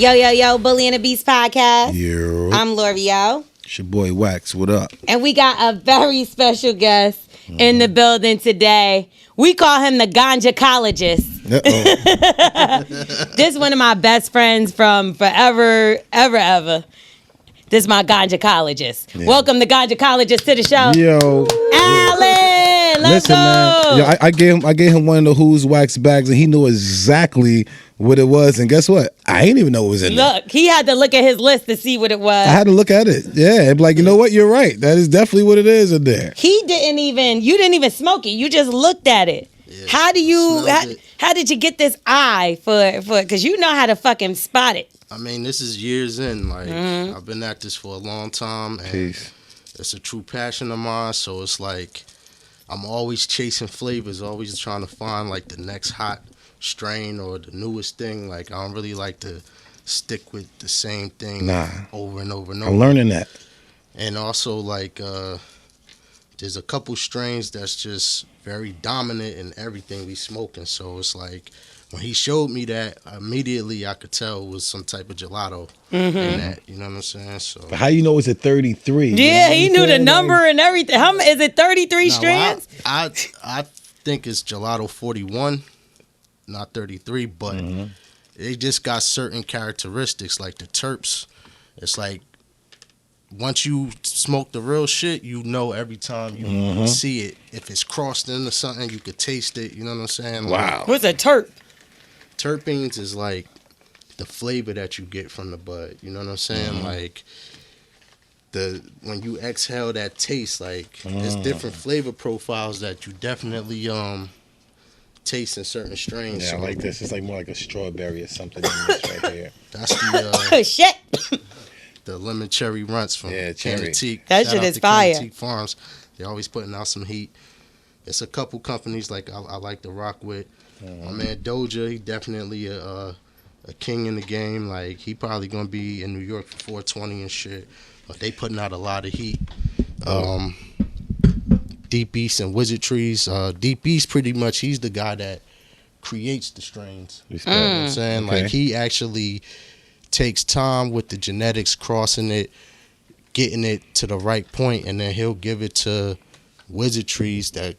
Yo, Bully and the Beast podcast. Yeah. I'm L'Oreal. It's your boy Wax. What up? And we got a very special guest in the building today. We call him the ganjacologist. This is one of my best friends from forever, ever. This is my ganjacologist. Yeah. Welcome the ganjacologist to the show. Yo. Alan, let's Listen, go. Man. Yo, I gave him one of the Who's wax bags, and he knew exactly what it was. And guess what? I ain't even know it was in there. Look, he had to look at his list to see what it was. I had to look at it. Yeah, and be like, you know what? You're right. That is definitely what it is in there. You didn't even smoke it. You just looked at it. Yeah, how did you get this eye for because you know how to fucking spot it? I mean, this is years in. Like, I've been at this for a long time, and it's a true passion of mine. So it's like I'm always chasing flavors, always trying to find like the next hot strain or the newest thing. Like, I don't really like to stick with the same thing over and over and over. I'm learning that. And also, like, there's a couple strains that's just very dominant in everything we smoking. So it's like, when he showed me that, immediately I could tell it was some type of gelato in that. You know what I'm saying? So, but how you know it's a 33? Yeah, he knew the number and everything. How is it 33 strands? I think it's gelato 41, not 33, but they just got certain characteristics, like the terps. It's like, once you smoke the real shit, you know every time you see it. If it's crossed into something, you could taste it. You know what I'm saying? Wow. What's a terp? Terpenes is like the flavor that you get from the bud. You know what I'm saying? Like when you exhale that taste, like there's different flavor profiles that you definitely taste in certain strains. Yeah, so, I like this. It's like more like a strawberry or something in this right here. That's the shit. The lemon cherry runts from Canantique. That shit is fire. Canantique Farms. They're always putting out some heat. It's a couple companies like I like to rock with. My man Doja, he definitely a king in the game. Like, he probably gonna be in New York for 420 and shit. But they putting out a lot of heat. Deep East and Wizardries. Deep East, pretty much, he's the guy that creates the strains. You know what I'm saying? Okay. Like, he actually takes time with the genetics, crossing it, getting it to the right point, and then he'll give it to Wizardries that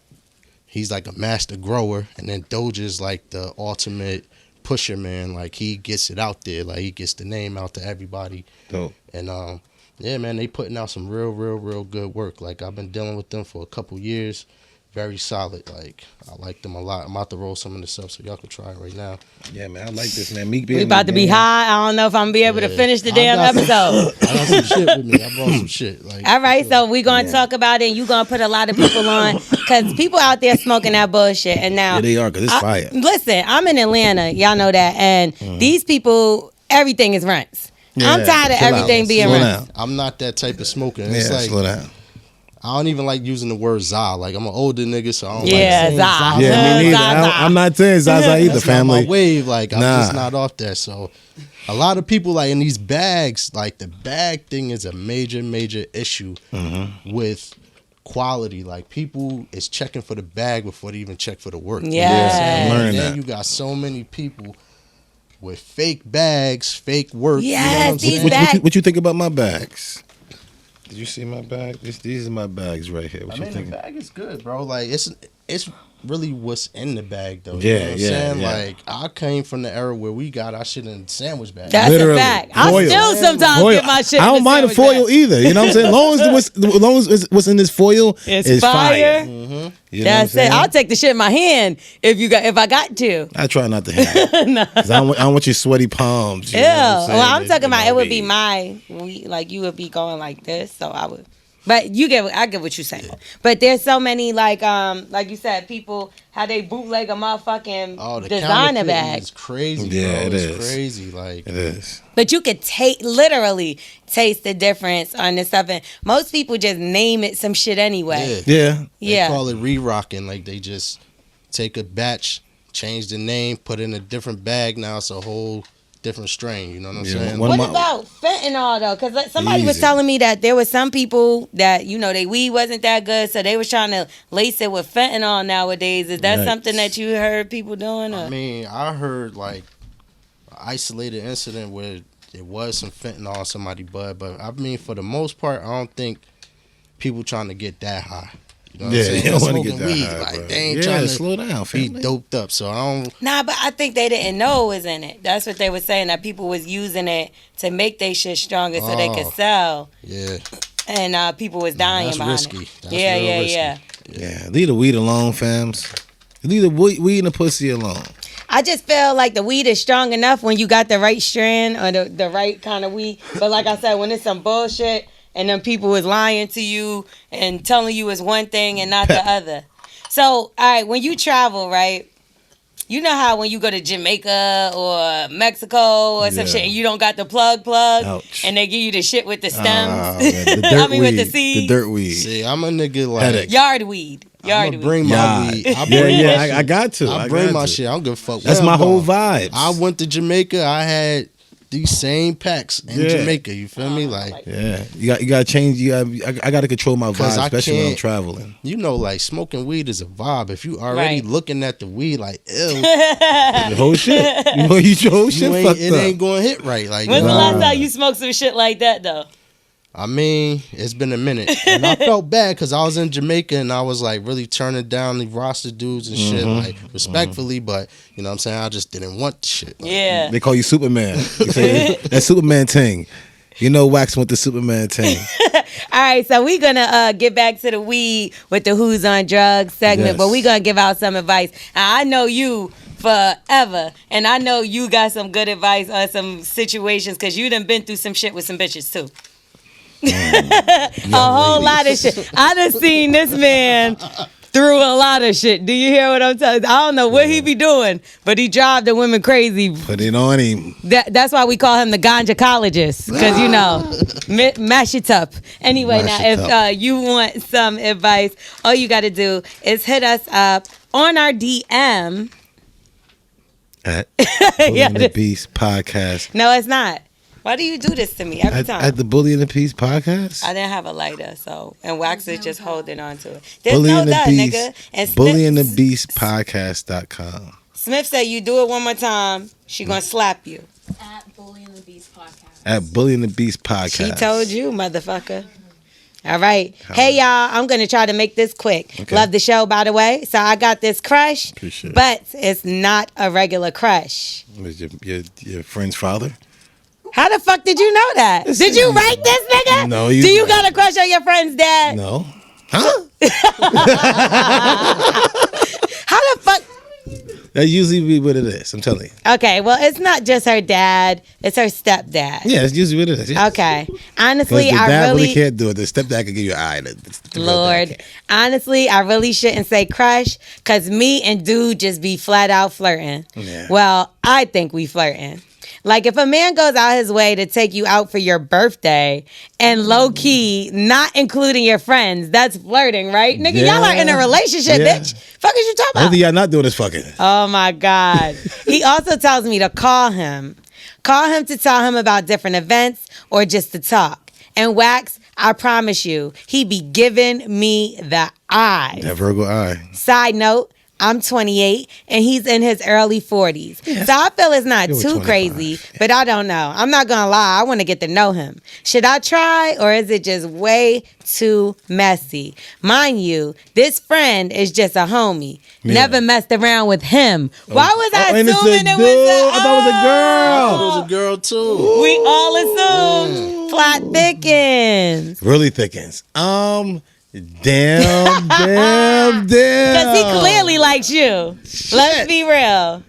he's like a master grower, and then Doja's like the ultimate pusher, man. Like, he gets it out there. Like, he gets the name out to everybody. Dope. And yeah, man, they putting out some real good work. Like, I've been dealing with them for a couple years. Very solid. Like, I like them a lot. I'm about to roll some of this up so y'all can try it right now. Yeah, man, I like this, man. We about to be high. I don't know if I'm gonna be able to finish the damn episode. I got some shit with me. I brought some shit. Like, all right, so we gonna talk about it, and you gonna put a lot of people on, because people out there smoking that bullshit. And now they are, because it's fire. Listen, I'm in Atlanta. Y'all know that. And these people, everything is runts. Yeah, I'm tired of everything being runts. I'm not that type of smoker. It's like, slow down. I don't even like using the word za. Like, I'm an older nigga, so I don't like saying za. Yeah, me neither. I'm not saying Zaza either, that's family. Not my wave. Like, I'm just not off that. So, a lot of people, like, in these bags, like, the bag thing is a major issue with quality. Like, people is checking for the bag before they even check for the work. Yeah. And then you got so many people with fake bags, fake work. Yes, you know what you think about my bags? Did you see my bag? These are my bags right here. What you think? The bag is good, bro. Like, it's really what's in the bag, though. Yeah, you know what I'm saying? Like, I came from the era where we got our shit in sandwich bags. That's a fact. I still sometimes get my shit. I don't mind the foil either. You know what I'm saying? As long as what's in this foil is fire. You know that's it. I'll take the shit in my hand if I got to. I try not to have it. No. I don't want your sweaty palms. Yeah. Well, I'm talking about it would be like you would be going like this, so I would. But I get what you're saying. But there's so many like you said, people how they bootleg a motherfucking designer bag. It's crazy. Yeah, bro. It's crazy. Like, it is. But you could literally taste the difference on this stuff, and most people just name it some shit anyway. Yeah. They call it re-rocking. Like, they just take a batch, change the name, put in a different bag. Now it's a whole different strain, you know what I'm saying? What about fentanyl though? Because somebody was telling me that there was some people that they weed wasn't that good, so they was trying to lace it with fentanyl nowadays. Is that something that you heard people doing? Or? I mean, I heard like an isolated incident where it was some fentanyl on somebody's butt. But I mean, for the most part, I don't think people trying to get that high. You know what I'm saying? You don't want to get Smoking that weed, high, like bro. they ain't trying to slow down, be family. doped up. So I don't. Nah, but I think they didn't know it was in it. That's what they were saying, that people was using it to make their shit stronger so they could sell. Yeah. And people was dying That's behind risky. it. That's Yeah, real yeah, risky. yeah. Yeah, leave the weed alone, fams. Leave the weed and the pussy alone. I just feel like the weed is strong enough when you got the right strand or the right kind of weed. But like I said, when it's some bullshit and then people is lying to you and telling you it's one thing and not the other. So, all right, when you travel, right, you know how when you go to Jamaica or Mexico or some shit and you don't got the plug Ouch. and they give you the shit with the stems. Man, the dirt I mean, weed. with the seeds. The dirt weed. See, I'm a nigga like Headache. Yard weed. I'm gonna bring my weed. I bring Yeah, my shit. I got to. I bring my shit. I don't give a fuck. That's where my I'm whole going. vibe. I went to Jamaica. I had these same packs in Jamaica. You feel me? Like, yeah, you got to change. I got to control my 'Cause vibe, I especially when I'm can't- traveling. you know, like smoking weed is a vibe. If you already Right. looking at the weed, like, ew, The whole shit. You know, your whole shit you fucked ain't, it up. ain't going to hit right. Like, When's the nah. last time you smoked some shit like that, though? I mean, it's been a minute, and I felt bad because I was in Jamaica and I was like really turning down the roster dudes and shit, like respectfully, but you know what I'm saying, I just didn't want the shit. Like, Yeah. They call you Superman. You say, that Superman thing. You know, Wax went the Superman thing. All right, so we're going to get back to the weed with the Who's on Drugs segment, Yes. but we're going to give out some advice. Now, I know you forever, and I know you got some good advice on some situations because you done been through some shit with some bitches, too. A whole lot of shit. I done seen this man through a lot of shit. Do you hear what I'm telling you? I don't know what he be doing, but he drive the women crazy. Put it on him. That's why we call him the ganjacologist, because you know, mash it up. Anyway, Mash now it if up. you want some advice, all you got to do is hit us up on our DM. At Yeah, Bully and the Beast podcast. No, it's not. Why do you do this to me every time? At the Bully and the Beast podcast. I didn't have a lighter, so and Wax is just holding on to it. There's Bully no and the done, Beast. nigga. And Bully and the Beast podcast.com. Smith said you do it one more time, she gonna slap you. At Bully and the Beast podcast. At Bully and the Beast podcast. She told you, motherfucker. All right. Hey, y'all. I'm going to try to make this quick. Okay. Love the show, by the way. So I got this crush, Appreciate it. but it's not a regular crush. Was your friend's father? How the fuck did you know that? Did you write this, nigga? No, Do you got a crush on your friend's dad? No. Huh? How the fuck? That usually be what it is. I'm telling you. Okay, well, it's not just her dad. It's her stepdad. Yeah, that's usually what it is. Yeah. Okay. 'Cause Honestly, the I dad really... can't do it. The stepdad can give you an eye. The real dad Lord, can't. honestly, I really shouldn't say crush because me and dude just be flat out flirting. Yeah. Well, I think we flirting. Like if a man goes out his way to take you out for your birthday and low key not including your friends, that's flirting, right? Nigga, y'all are in a relationship, Yeah. bitch. Fuck is you talking I about? think y'all not doing this fucking. Oh my God. He also tells me to call him. Call him to tell him about different events or just to talk. And Wax, I promise you, he be giving me the eyes. That Virgo eye. Side note, I'm 28 and he's in his early 40s. So I feel it's not You're too 25, crazy, but I don't know. I'm not going to lie. I want to get to know him. Should I try or is it just way too messy? Mind you, this friend is just a homie. Yeah. Never messed around with him. Why was I and it's a assuming it was dude. a I thought it was a girl. It was a girl too. We all assumed. Plot thickens. Really thickens. Damn. Because he clearly likes you. Let's be real.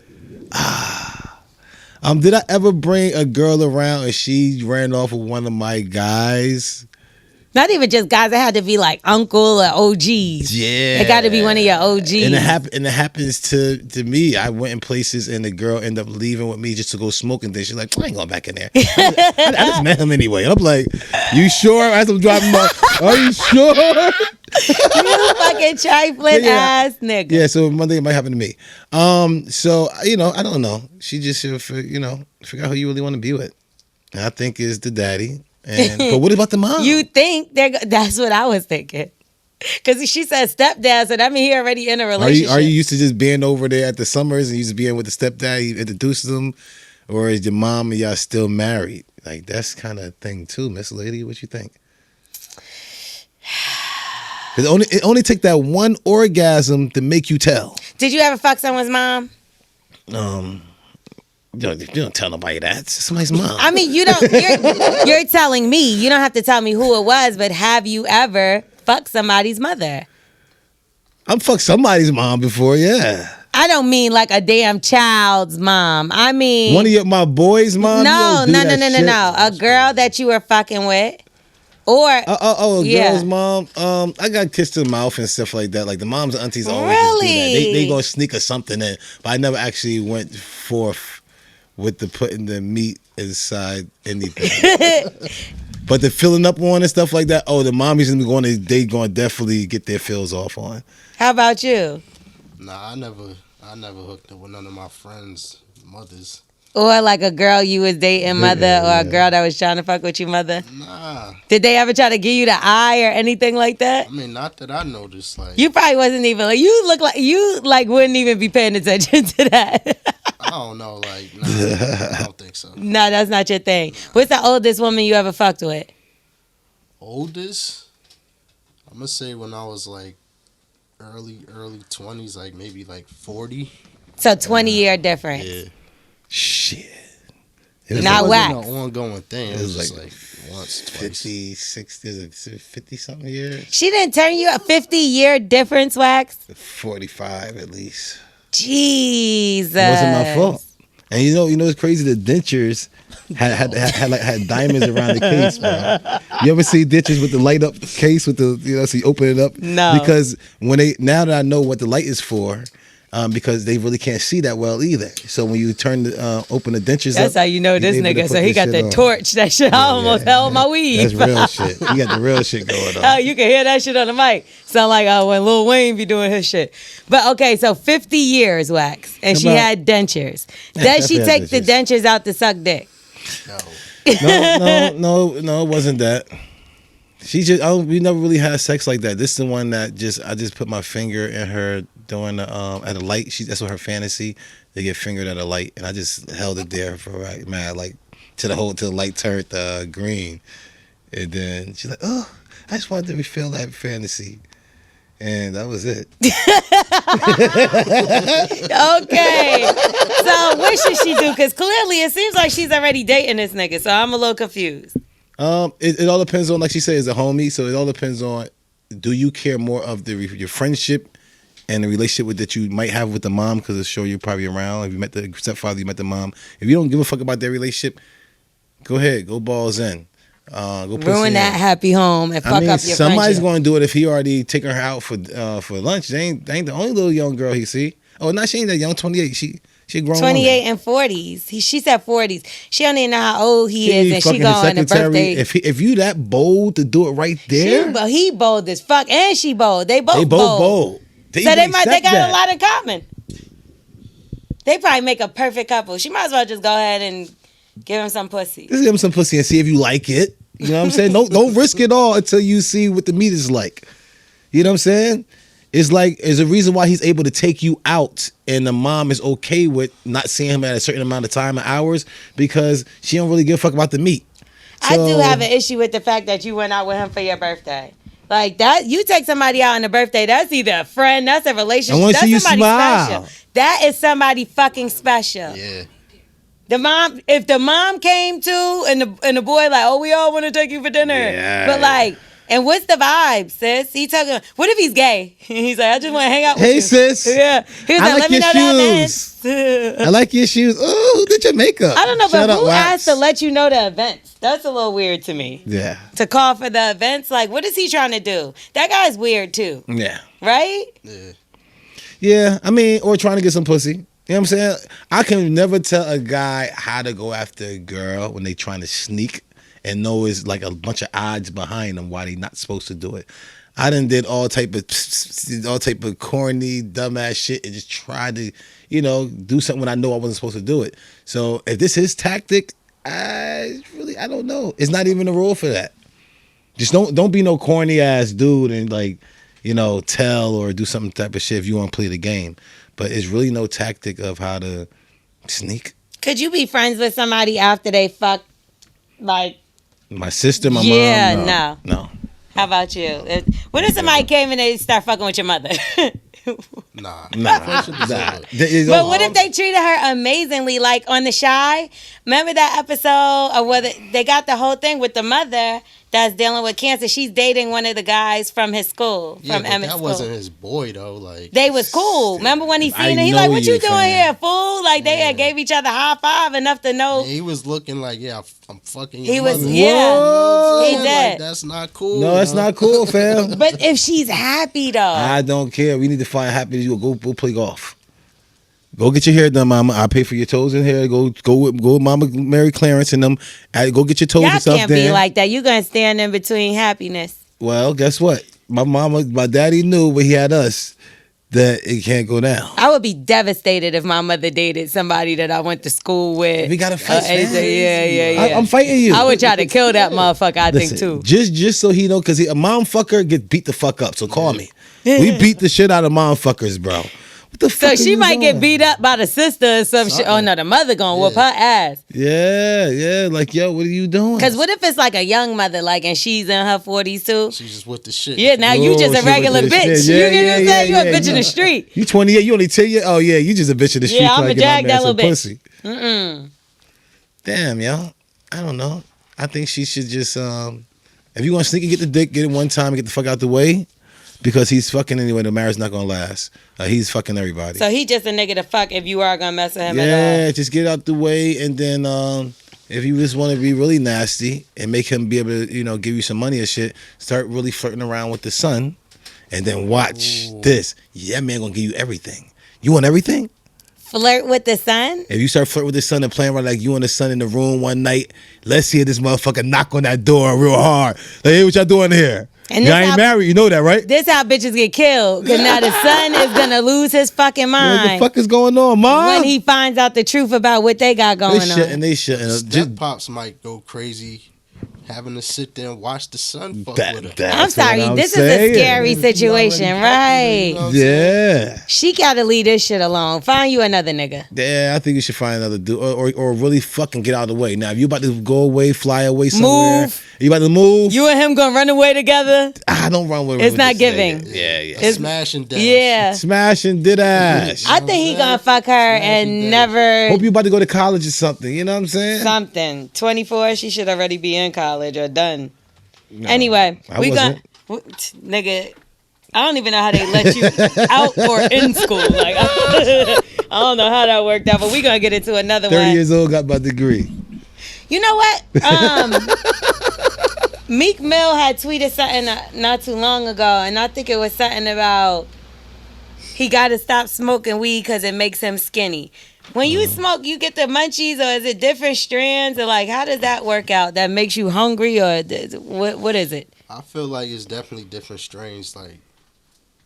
Did I ever bring a girl around and she ran off with one of my guys? Not even just guys. It had to be like uncle or OGs. Yeah. It got to be one of your OGs. And it happens to me. I went in places and the girl ended up leaving with me just to go smoke and then she's like, I ain't going back in there. I just met him anyway. And I'm like, you sure? As I'm driving by, are you sure? You fucking trifling ass nigga. Yeah, so one thing it might happen to me. So, I don't know. She just should, figure out who you really want to be with. And I think is the daddy. But what about the mom? You think that's what I was thinking. Because she said stepdad, so that means he already in a relationship. Are you used to just being over there at the summers and you just being with the stepdad, he introduces them? Or is your mom and y'all still married? Like, that's kind of thing too, Miss Lady. What you think? It only take that one orgasm to make you tell. Did you ever fuck someone's mom? You don't tell nobody that. It's somebody's mom. I mean, you don't. You're telling me. You don't have to tell me who it was, but have you ever fucked somebody's mother? I've fucked somebody's mom before, yeah. I don't mean like a damn child's mom. I mean one of my boys' mom. No. A girl that you were fucking with, or a girl's mom. I got kissed in the mouth and stuff like that. Like the moms and aunties always just do that. They gonna sneak or something in, but I never actually went forth with the putting the meat inside anything. But the filling up on and stuff like that. Oh, the mommies going to definitely get their fills off on. How about you? Nah, I never hooked up with none of my friends' mothers. Or like a girl you was dating mother, or a girl that was trying to fuck with your mother? Nah. Did they ever try to give you the eye or anything like that? I mean, not that I noticed. Like, you probably wasn't even like, you look like you like wouldn't even be paying attention to that. I don't know, like, nah, I don't think so. No, that's not your thing. What's the oldest woman you ever fucked with? Oldest? I'm gonna say when I was like early 20s, like maybe like 40. So 20-year difference. Yeah. Shit. Not wax. It wasn't an ongoing thing. It was just like once, 50, 60, 50 something years. She didn't turn you a 50-year difference, Wax? 45 at least. Jesus. It wasn't my fault. And you know it's crazy. The dentures had diamonds around the case, bro. You ever see dentures with the light up case with the so you open it up? No. Because now that I know what the light is for, because they really can't see that well either. So when you open the dentures that's up, how you know this nigga. So he got the torch. That shit almost held my weed. That's real shit. He got the real shit going on. Oh, you can hear that shit on the mic. Sound like when Lil Wayne be doing his shit. But okay, so 50 years, Wax, and she had dentures. Does she take the dentures out to suck dick? No, it wasn't that. She just we never really had sex like that. This is the one that I just put my finger in her doing at a light. That's what her fantasy. They get fingered at a light, and I just held it there for till the light turned green, and then she's like, "Oh, I just wanted to refill that fantasy." And that was it. Okay. So what should she do? Because clearly it seems like she's already dating this nigga. So I'm a little confused. It all depends on, like she said, is a homie. So it all depends on, do you care more of your friendship and the relationship that you might have with the mom? Because it's sure you're probably around. If you met the stepfather, you met the mom. If you don't give a fuck about their relationship, go ahead, go balls in. Go ruin that happy home and fuck up your somebody's friendship. going to do it if he already taking her out for lunch. They ain't the only little young girl he see. Oh, no, she ain't that young. 28. She grown. 28 and 40s. She said 40s. She don't even know how old he is, and she going on a birthday. If you that bold to do it right there, he bold as fuck, and she bold. They both bold. So they got a lot in common. They probably make a perfect couple. She might as well just go ahead and give him some pussy. Just give him some pussy and see if you like it. You know what I'm saying? Don't risk it all until you see what the meat is like. You know what I'm saying? It's like, there's a reason why he's able to take you out and the mom is okay with not seeing him at a certain amount of time and hours, because she don't really give a fuck about the meat. I do have an issue with the fact that you went out with him for your birthday. Like that, you take somebody out on a birthday, that's either a friend, that's a relationship, I want to see you smile. Special. That is somebody fucking special. Yeah. If the mom came too, and the boy like, oh, we all want to take you for dinner. Yeah. But like, and what's the vibe, sis? He talking. What if he's gay? He's like, I just want to hang out with you. Hey, sis. Yeah. He was like, let me know the events. I like your shoes. Oh, who did your makeup? I don't know, but who asked to let you know the events? That's a little weird to me. Yeah. To call for the events, like, what is he trying to do? That guy's weird too. Yeah. Right? Yeah. Yeah. I mean, or trying to get some pussy. You know what I'm saying? I can never tell a guy how to go after a girl when they trying to sneak and know it's like a bunch of odds behind them why they not supposed to do it. I done did all type of corny, dumbass shit and just tried to, do something when I know I wasn't supposed to do it. So if this is tactic, I don't know. It's not even a rule for that. Just don't be no corny ass dude and tell or do some type of shit if you want to play the game. But it's really no tactic of how to sneak. Could you be friends with somebody after they fuck Like, My sister, my yeah, mom. No. How about you? What if somebody came and they start fucking with your mother? Nah. But what if they treated her amazingly, like on The Shy? Remember that episode of where they got the whole thing with the mother that's dealing with cancer? She's dating one of the guys from his school, from Emmett's school. That wasn't his boy though. Like they was cool. Remember when he seen it? He like, "What you doing here, fool?" Like they had gave each other high five enough to know. He was looking like, "Yeah, I'm fucking." Your he was, mother. yeah, he did. Like, that's not cool. No, that's not cool, fam. But if she's happy though, I don't care. We need to find happiness. You go play golf. Go get your hair done, mama. I'll pay for your toes and hair. Go with Mama Mary Clarence and them. Go get your toes y'all and stuff can't done. be like that. You gonna stand in between happiness. Well, guess what? My daddy knew, but he had us, that it can't go down. I would be devastated if my mother dated somebody that I went to school with. We gotta fight. Yeah. I'm fighting you. I would try to kill that motherfucker. I Listen, think too. Just so he know, because a mom fucker get beat the fuck up. So call me. We beat the shit out of mom fuckers, bro. What the fuck? So she might get beat up by the sister or some shit. Oh no, the mother gonna whoop her ass. Yeah. Like, yo, what are you doing? Cause what if it's like a young mother, like, and she's in her 40s too? She's just with the shit. Yeah, now you just a regular bitch. You get what I'm saying? You a bitch in the street. You 28. You only 10 years. Oh yeah, you just a bitch in the street. Yeah, I'ma drag that little bitch. Pussy. Damn, yo. I don't know. I think she should just if you want to sneak and get the dick, get it one time and get the fuck out the way. Because he's fucking anyway, the marriage not gonna last. He's fucking everybody. So he just a nigga to fuck if you are gonna mess with him at all. Yeah, just get out the way, and then if you just want to be really nasty and make him be able to, give you some money and shit, start really flirting around with the son, and then watch this. Yeah, man gonna give you everything. You want everything? Flirt with the son? If you start flirting with the son and playing around like you and the son in the room one night, let's see this motherfucker knock on that door real hard. Like, hey, what y'all doing here? And y'all ain't married, you know that, right? This how bitches get killed. Because now the son is going to lose his fucking mind. What the fuck is going on, mom? When he finds out the truth about what they got going on. They shouldn't. Step pops might go crazy having to sit there and watch the son fuck with her. I'm sorry, this is a scary situation, right? Yeah. She gotta leave this shit alone. Find you another nigga. Yeah, I think you should find another dude, or really fucking get out of the way. Now, if you about to go away, fly away somewhere, you about to move. You and him gonna run away together? I don't run away. It's not giving. Yeah. It's smash and dash. Yeah, smash and did ass. I think he gonna fuck her and never. Hope you about to go to college or something. You know what I'm saying? Something. 24. She should already be in college or done. No, anyway, we gonna nigga. I don't even know how they let you out or in school. Like I don't know how that worked out, but we gonna get into another 30 one. 30 years old, got my degree. You know what? Meek Mill had tweeted something not too long ago, and I think it was something about he got to stop smoking weed because it makes him skinny. When you smoke, you get the munchies, or is it different strands, or like how does that work out? That makes you hungry, or what is it? I feel like it's definitely different strains. Like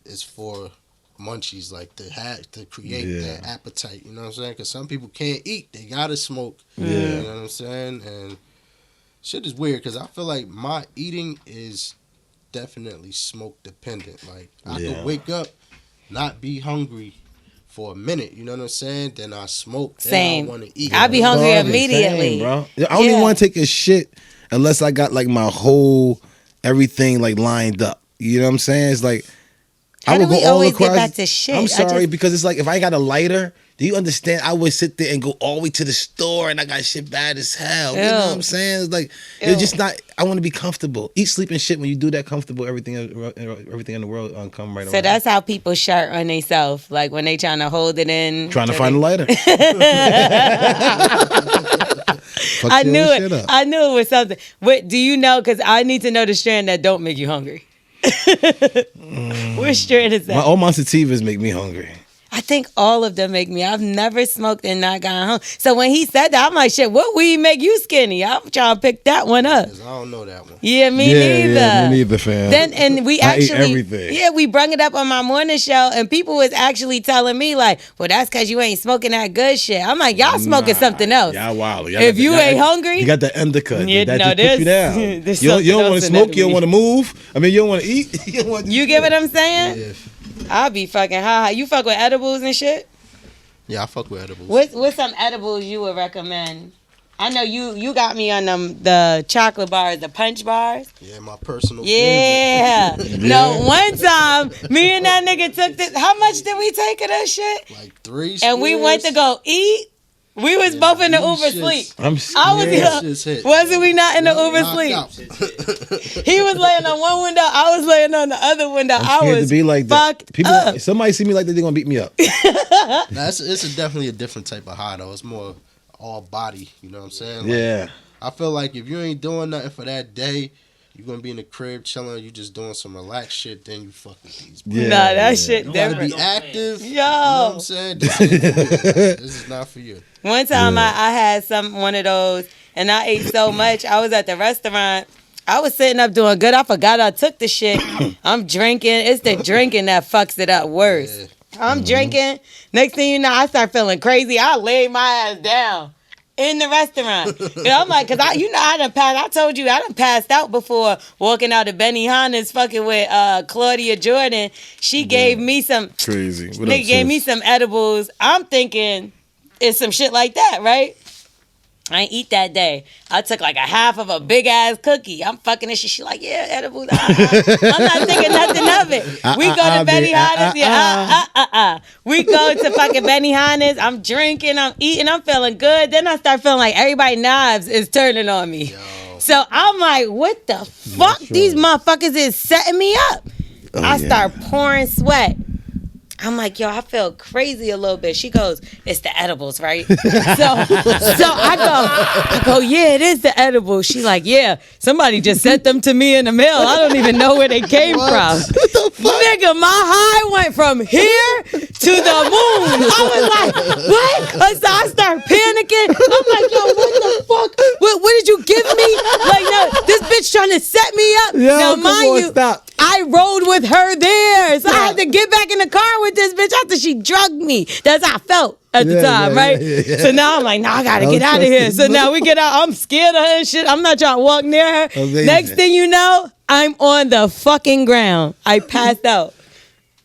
it's for munchies, like to create that appetite. You know what I'm saying? Because some people can't eat; they gotta smoke. Yeah. You know what I'm saying? And shit is weird because I feel like my eating is definitely smoke dependent. Like I could wake up, not be hungry for a minute, you know what I'm saying? Then I smoke. Then I want to eat. I be hungry immediately, same, bro. I don't even want to take a shit unless I got like my whole everything like lined up. You know what I'm saying? It's like I would go all across. Get back to shit? I'm sorry because it's like if I got a lighter, do you understand? I would sit there and go all the way to the store and I got shit bad as hell. You know what I'm saying? It's like it's just not. I want to be comfortable. Eat, sleep, and shit. When you do that comfortable, everything in the world come right around. So that's how people shirt on themselves. Like when they trying to hold it in. Trying to find a lighter. I knew it. I knew it was something. What do you know? Because I need to know the strand that don't make you hungry. Which strand is that? All my sativas make me hungry. I think all of them make me. I've never smoked and not gotten home. So when he said that, I'm like, shit, what weed make you skinny? I'm trying to pick that one up. I don't know that one. Yeah, me neither. Yeah, me neither, fam. And we I actually, eat everything. Yeah, we brung it up on my morning show, and people was actually telling me like, well, that's because you ain't smoking that good shit. I'm like, y'all smoking something else. Y'all wild. If you ain't hungry, you got the undercut. Yeah, that no, just put you down. You don't want to smoke. You don't want to move. I mean, you don't want to eat. You get what I'm saying? Yeah. I'll be fucking high. You fuck with edibles and shit? Yeah, I fuck with edibles. What's some edibles you would recommend? I know you got me on the chocolate bars, the punch bars. Yeah, my personal favorite. No, one time, me and that nigga took this. How much did we take of that shit? Like 3 And we went to go eat. We was both in the Uber sleep. I'm scared. Wasn't we not in the Uber sleep? He was laying on one window. I was laying on the other window. I'm scared to be like that. Up. Somebody see me like that, they're gonna beat me up. It's definitely a different type of high though. It's more all body. You know what I'm saying? Yeah. I feel like if you ain't doing nothing for that day, you're gonna be in the crib chilling. You just doing some relaxed shit. Then you fuck with these. Yeah, nah, that shit you different. Gotta be active. Yo, you know what I'm saying? This is not for you. One time I had one of those, and I ate so much. I was at the restaurant. I was sitting up doing good. I forgot I took the shit. I'm drinking. It's the drinking that fucks it up worse. Yeah. I'm drinking. Next thing you know, I start feeling crazy. I laid my ass down in the restaurant. And I'm like, cause I done passed. I told you I done passed out before walking out of Benihana's fucking with Claudia Jordan. She gave me some crazy. Nigga gave me some edibles. I'm thinking it's some shit like that, right? I ain't eat that day. I took like a half of a big ass cookie. I'm fucking this shit. She like, yeah, edibles. I'm not thinking nothing of it. We go to Benihana's. We go to fucking Benihana's. I'm drinking. I'm eating. I'm feeling good. Then I start feeling like everybody knives is turning on me. Yo. So I'm like, what the fuck? These motherfuckers is setting me up. I start pouring sweat. I'm like, yo, I feel crazy a little bit. She goes, it's the edibles, right? so I go, yeah, it is the edibles. She like, yeah, somebody just sent them to me in the mail. I don't even know where they came from. What the fuck? Nigga, my high went from here to the moon. I was like, what? So I start panicking. I'm like, yo, what the fuck? What did you give me? Like, no, this bitch trying to set me up. Yo, now, mind you, stop. I rode with her there. So I had to get back in the car with this bitch after she drugged me. That's how I felt at the time, right? Yeah. So now I'm like, I gotta get out of here. So now we get out. I'm scared of her and shit. I'm not trying to walk near her. Amazing. Next thing you know, I'm on the fucking ground. I passed out.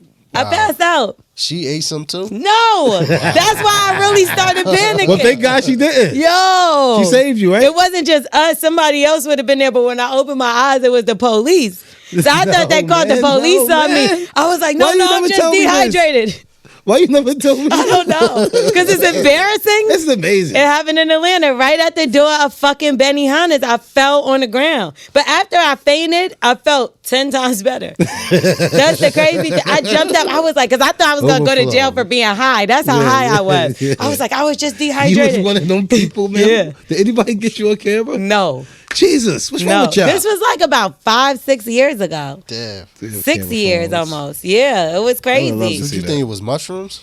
Wow. I passed out. She ate some too? No. That's why I really started panicking. Well, thank God she didn't. Yo. She saved you, right? It wasn't just us. Somebody else would have been there. But when I opened my eyes, it was the police. So I thought they called the police on me. I was like, no, I'm just dehydrated. Why you never told me? I don't know. Because it's embarrassing. This is amazing. It happened in Atlanta, right at the door of fucking Benihana's. I fell on the ground. But after I fainted, I felt 10 times better. That's the crazy thing. I jumped up. I was like, because I thought I was going to go to jail for being high. That's how high I was. Yeah. I was like, I was just dehydrated. You was one of them people, man. Yeah. Did anybody get you on camera? No. Jesus, what's wrong with y'all? This was like about 5-6 years ago. Damn. 6 years almost. Yeah, it was crazy. Did you think it was mushrooms?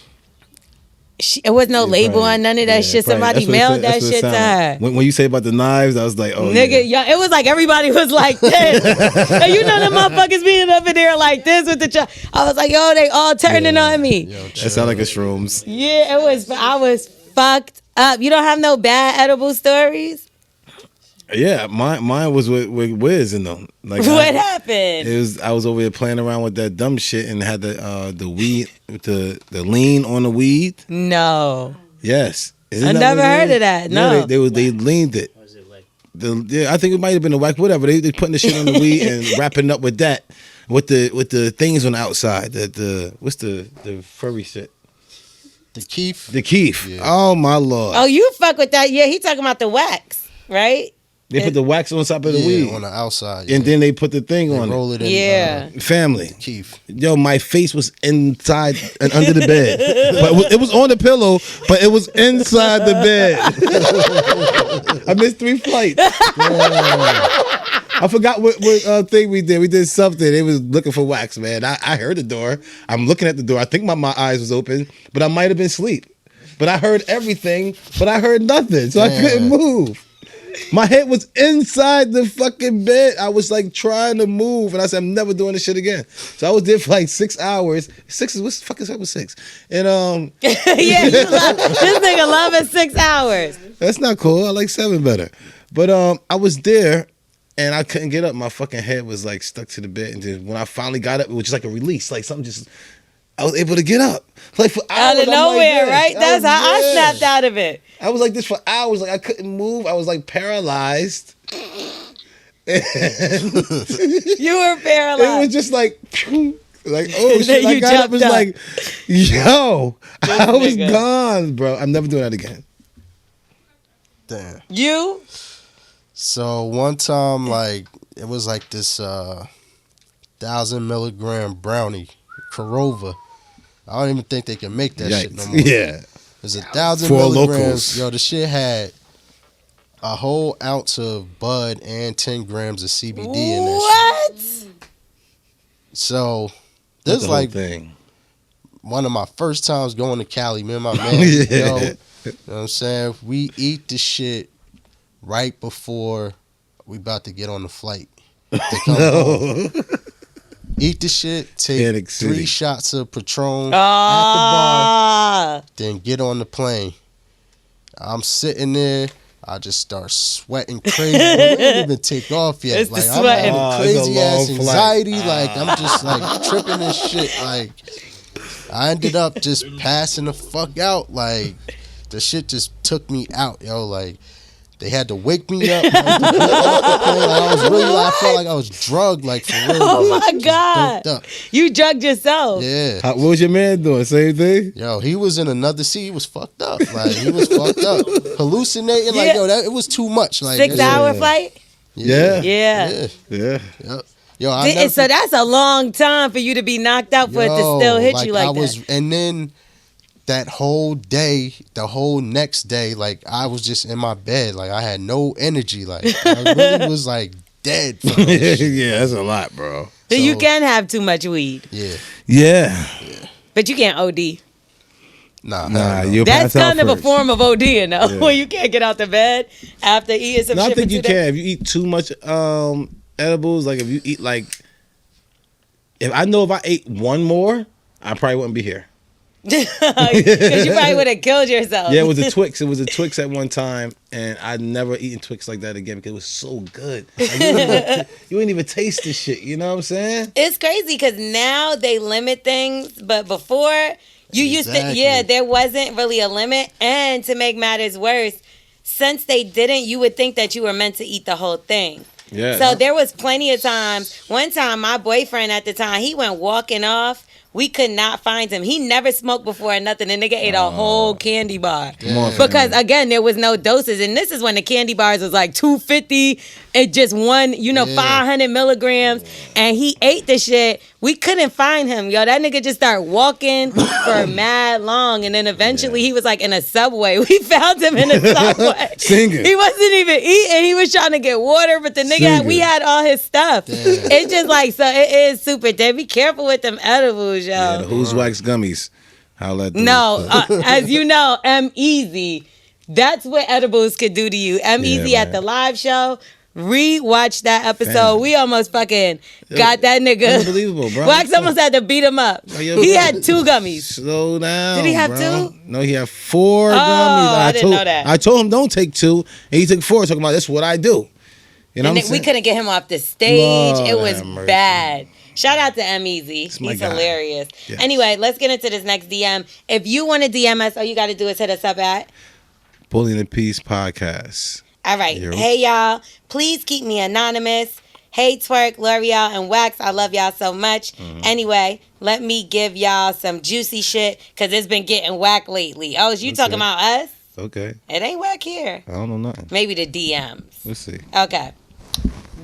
It was no label on none of that shit. Somebody mailed that shit to her. When you say about the knives, I was like, oh, nigga, yeah. It was like everybody was like this. And you know the motherfuckers being up in there like this with the I was like, yo, they all turning on me. Yo, that sound like a shrooms. Yeah, it was. I was fucked up. You don't have no bad edible stories? Yeah, mine was with Wiz and them. Like, what happened? I was over there playing around with that dumb shit and had the weed with the lean on the weed. No. Yes. I never heard of that. No. Yeah, they leaned it. Was it like? I think it might have been the wax, whatever. They putting the shit on the weed and wrapping up with that, with the things on the outside. What's the furry shit? The keef. The keef. Yeah. Oh my Lord. Oh, you fuck with that? Yeah, he talking about the wax, right? They put the wax on top of the weed. On the outside. And then they put the thing on roll it in. Yeah. Family. Keef. Yo, my face was inside and under the bed. But it was on the pillow, but it was inside the bed. I missed 3 flights. I forgot what thing we did. We did something. They was looking for wax, man. I heard the door. I'm looking at the door. I think my eyes was open, but I might have been asleep. But I heard everything, but I heard nothing. So I couldn't move. My head was inside the fucking bed. I was like trying to move, and I said, I'm never doing this shit again. So I was there for like 6 hours. 6 is what the fuck is up with 6? And yeah, this nigga loving 6 hours. That's not cool. I like 7 better. But I was there, and I couldn't get up. My fucking head was like stuck to the bed, and then when I finally got up, it was just like a release, like something just. I was able to get up, like for hours. Out of nowhere, right? That's how I snapped out of it. I was like this for hours. Like I couldn't move. I was like paralyzed. You were paralyzed. It was just like oh shit! I you got up. jumped It was up. like, yo, I was nigga. gone, bro. I'm never doing that again. Damn. You? So one time, like, it was like this 1,000 milligram brownie, Corova. I don't even think they can make that shit no more. Yeah. There's 1,000 For milligrams. locals. Yo, the shit had a whole ounce of bud and 10 grams of CBD in that shit. What? So this That's is the whole like thing. one of my first times going to Cali. Me and my man, Yeah. yo, you know what I'm saying? We eat the shit right before we about to get on the flight to come home. Eat the shit, take Panic City. 3 shots of Patron at the bar, then get on the plane. I'm sitting there. I just start sweating crazy. We didn't even take off yet. It's the Like I'm sweating. having It's a crazy ass long flight. anxiety. Like I'm just like tripping and shit. Like I ended up just passing the fuck out. Like the shit just took me out, yo. Like they had to wake me up. I was really, I felt like I was drugged, like for real. Oh my Just God. doped up. You drugged yourself. Yeah. What was your man doing? Same thing? Yo, he was in another seat. He was fucked up. Like he was fucked up, hallucinating. Like Yeah. yo, it was too much. Like 6 that- hour flight? Yeah. Yeah. Yeah. Yep. Yo, I never, So that's a long time for you to be knocked out for it to yo, still hit you like I that. was, and then that whole day, the whole next day, like I was just in my bed, like I had no energy, like I really was like dead. From that shit. Yeah, that's a lot, bro. So you So- can have too much weed, Yeah. Yeah. but you can't OD. Nah, You'll That's pass out kind of a first. form of ODing, though, Yeah. when you can't get out the bed after eating some No, I shit think for you 2 can. days. If you eat too much edibles, like if you eat like, if I know if I ate one more, I probably wouldn't be here. Because you probably would have killed yourself. Yeah, it was a Twix. It was a Twix at one time, and I'd never eaten Twix like that again because it was so good. Like, you ain't even taste the shit. You know what I'm saying? It's crazy because now they limit things, but before you used to, Exactly. yeah, there wasn't really a limit. And to make matters worse, since they didn't, you would think that you were meant to eat the whole thing. Yeah. So there was plenty of times. One time, my boyfriend at the time, he went walking off. We could not find him. He never smoked before or nothing. And nigga ate a whole candy bar. on, Because again, there was no doses. And this is when the candy bars was like $2.50. It just one, 500 milligrams. And he ate the shit. We couldn't find him, yo. That nigga just started walking for mad long. And then eventually he was like in a subway. We found him in a subway. Singing. He wasn't even eating. He was trying to get water. But the nigga, we had all his stuff. It's just like, so it is super dead. Be careful with them edibles, yo. Yeah, the Who's Wax gummies. Holla at those. No, as you know, M-Easy. That's what edibles could do to you. M-Easy Yeah, at the man. live show. Re-watch that episode. Fam. We almost fucking got that nigga. Unbelievable, bro. Wax almost had to beat him up. yo, He bro. had 2 gummies. Slow down. Did he have bro. 2? No, he had 4 gummies. I didn't know that. I told him don't take 2, and he took 4. Talking about that's what I do. You know And what I'm we saying? couldn't get him off the stage. Lord It was have mercy. bad. Shout out to M-Easy. my He's guy. hilarious. Yes. Anyway, let's get into this next DM. If you want to DM us, all you got to do is hit us up at. Bully in the Peace podcast. All right. Yo. Hey, y'all. Please keep me anonymous. Hey, Twerk, L'Oreal, and Wax. I love y'all so much. Anyway, let me give y'all some juicy shit because it's been getting whack lately. Oh, is you talking about us? Okay. It ain't whack here. I don't know nothing. Maybe the DMs. Let's see. Okay.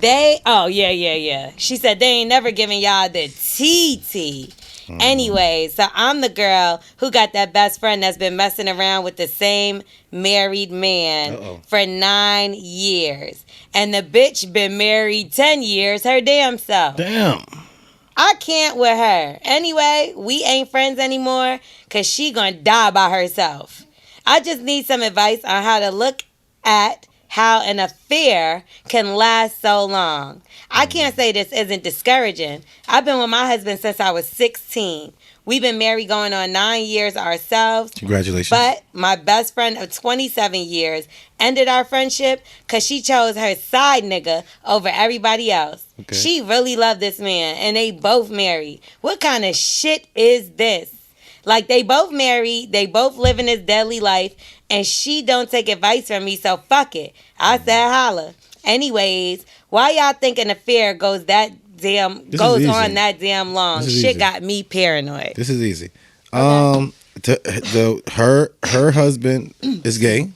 Yeah. She said they ain't never giving y'all the TT. Anyway, so I'm the girl who got that best friend that's been messing around with the same married man for 9 years. And the bitch been married 10 years her damn self. Damn. I can't with her. Anyway, we ain't friends anymore because she gonna die by herself. I just need some advice on how to look at how an affair can last so long. I can't say this isn't discouraging. I've been with my husband since I was 16. We've been married going on 9 years ourselves. Congratulations. But my best friend of 27 years ended our friendship because she chose her side nigga over everybody else. Okay. She really loved this man and they both married. What kind of shit is this? Like, they both married, they both living this deadly life, and she don't take advice from me, so fuck it. I said holla. Anyways, why y'all think an affair goes on that damn long? Shit easy. got me paranoid. This is easy. Okay. Her husband is gay.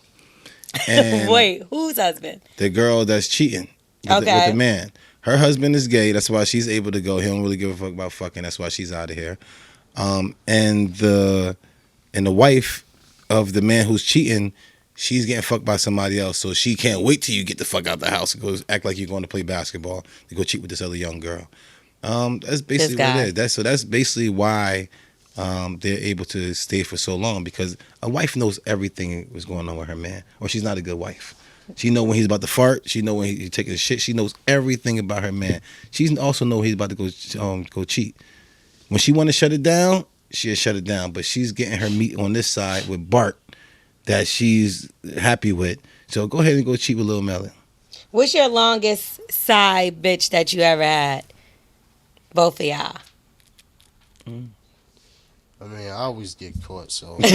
And Wait, whose husband? the girl that's cheating with the man. Her husband is gay. That's why she's able to go. He don't really give a fuck about fucking. That's why she's out of here. And the wife of the man who's cheating, she's getting fucked by somebody else. So she can't wait till you get the fuck out the house and go act like you're going to play basketball to go cheat with this other young girl. That's basically what it is. That's basically why they're able to stay for so long, because a wife knows everything that's going on with her man, or she's not a good wife. She know when he's about to fart. She know when he's taking a shit. She knows everything about her man. She also know he's about to go cheat. When she want to shut it down, she'll shut it down. But she's getting her meat on this side with Bart that she's happy with. So go ahead and go cheat with Lil Melon. What's your longest side bitch that you ever had? Both of y'all. I mean, I always get caught, so. Not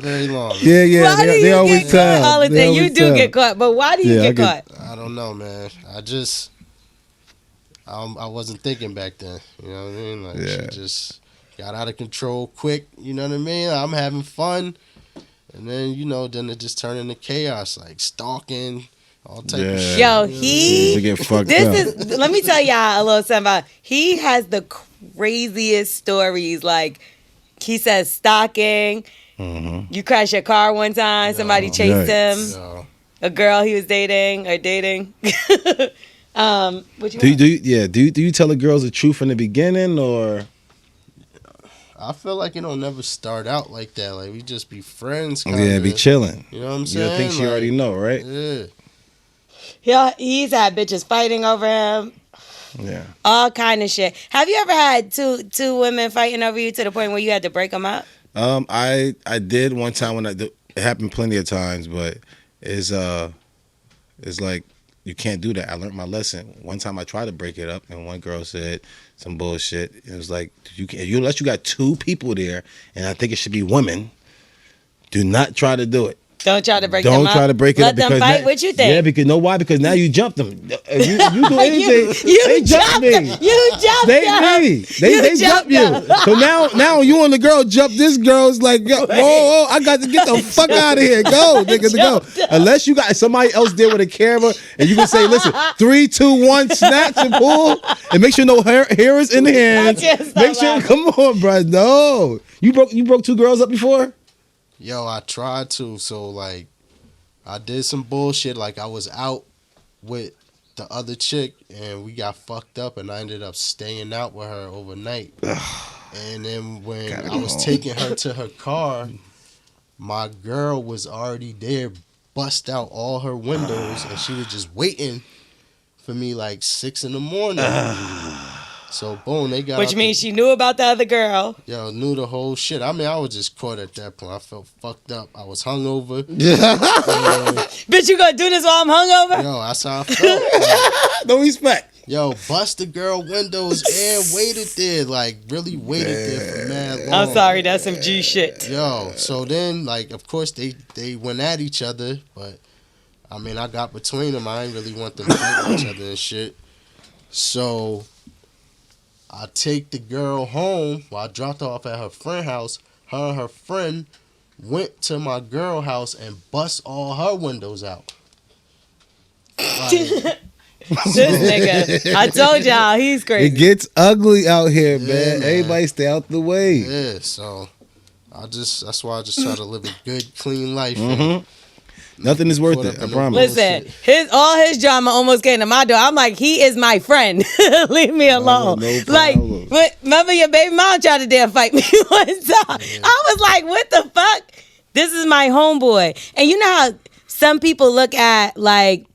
very long. Yeah. They always tell. All the time. You do get caught, but why do you get caught? I don't know, man. I wasn't thinking back then. You know what I mean? Like, she just got out of control quick. You know what I mean? I'm having fun. And then, then it just turned into chaos, like stalking, all type of shit. Yo, let me tell y'all a little something about, he has the craziest stories. Like, he says stalking. Mm-hmm. You crashed your car one time, somebody chased him. A girl he was dating or dating. Do you tell the girls the truth in the beginning, or? I feel like it don't never start out like that. Like, we just be friends. Yeah, be chilling. You know what I'm saying? You think she already know, right? Yeah. Yeah, he's had bitches fighting over him. Yeah. All kind of shit. Have you ever had two women fighting over you to the point where you had to break them up? I did one time it happened plenty of times, but it's like, you can't do that. I learned my lesson. One time I tried to break it up, and one girl said some bullshit. It was like, unless you got two people there, and I think it should be women, do not try to do it. Don't try to break them up. Don't try to break it up. Let them fight. What you think? Yeah, because why? Because now you jumped them. You do anything. they jumped them. You jumped them. They jumped you. So now you and the girl jump. This girl's like, whoa, I got to get the fuck out of here. Go, nigga, go. Unless you got somebody else there with a camera, and you can say, listen, 3, 2, 1, snatch and pull, and make sure no hair is in the hands. Make sure. Come on, bro. No, you broke two girls up before. Yo, I tried to. So, like, I did some bullshit. Like, I was out with the other chick, and we got fucked up, and I ended up staying out with her overnight. And then when I was taking her to her car, my girl was already there, bust out all her windows, and she was just waiting for me, like, 6 a.m. So, boom, they got... Which means she knew about the other girl. Yo, knew the whole shit. I mean, I was just caught at that point. I felt fucked up. I was hungover. Bitch, you gonna do this while I'm hungover? Yo, that's how I felt. No respect. Yo, bust the girl windows and waited there. Like, really waited there for mad long. I'm sorry, that's some G shit. Yo, so then, like, of course, they went at each other. But, I mean, I got between them. I didn't really want them to fight each other and shit. So... I take the girl home. Well, I dropped her off at her friend's house. Her and her friend went to my girl house and bust all her windows out. Like, this nigga, I told y'all, he's crazy. It gets ugly out here, man. Everybody stay out the way. Yeah, so that's why I just try to live a good, clean life. Mm-hmm. Nothing is worth it, I promise. Listen, all his drama almost came to my door. I'm like, he is my friend. Leave me alone. Like, remember your baby mom tried to damn fight me one time. Yeah. I was like, what the fuck? This is my homeboy. And you know how some people look at, like,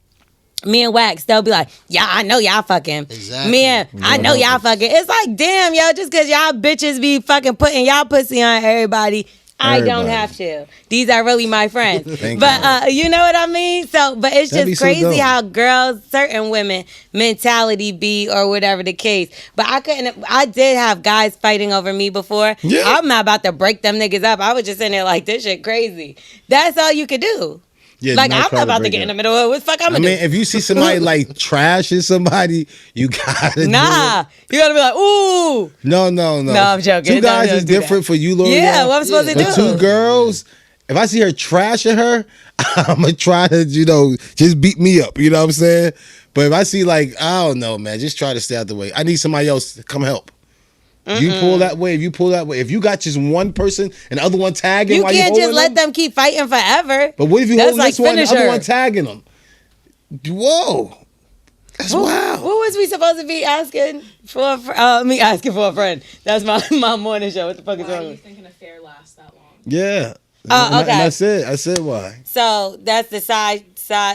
me and Wax, they'll be like, yeah, I know y'all fucking. Exactly. I know y'all fucking. It's like, damn, yo, just because y'all bitches be fucking putting y'all pussy on everybody, I don't Everybody. have to. These are really my friends. Thank But you know what I mean? So, but it's That'd be just so crazy dope. how girls, certain women, mentality be or whatever the case. But I did have guys fighting over me before. Yeah. I'm not about to break them niggas up. I was just in there like, this shit crazy. That's all you could do. Yeah, Like, I'm try not about to break get it in the up. middle of what the fuck I'm I gonna mean, do. if you see somebody like trashing somebody, you gotta Nah, do you gotta be like, ooh. it. No. No, I'm joking. Two No, guys don't is do that. different for you, L'Oreal. Yeah, what I'm supposed to But do? two girls, if I see her trashing her, I'm gonna try to, just beat me up. You know what I'm saying? But if I see like, I don't know, man, just try to stay out the way. I need somebody else to come help. You pull that way. If you pull that way, if you got just one person and the other one tagging, You while can't you just let them keep fighting forever. But what if you That's hold like this one and the other finisher. one tagging them? Whoa, that's wild. What was we supposed to be asking for? Me asking for a friend. That's my morning show. What the fuck is Why wrong do you with? think an affair lasts that long? Yeah. Oh, okay. And I said why. So that's the side.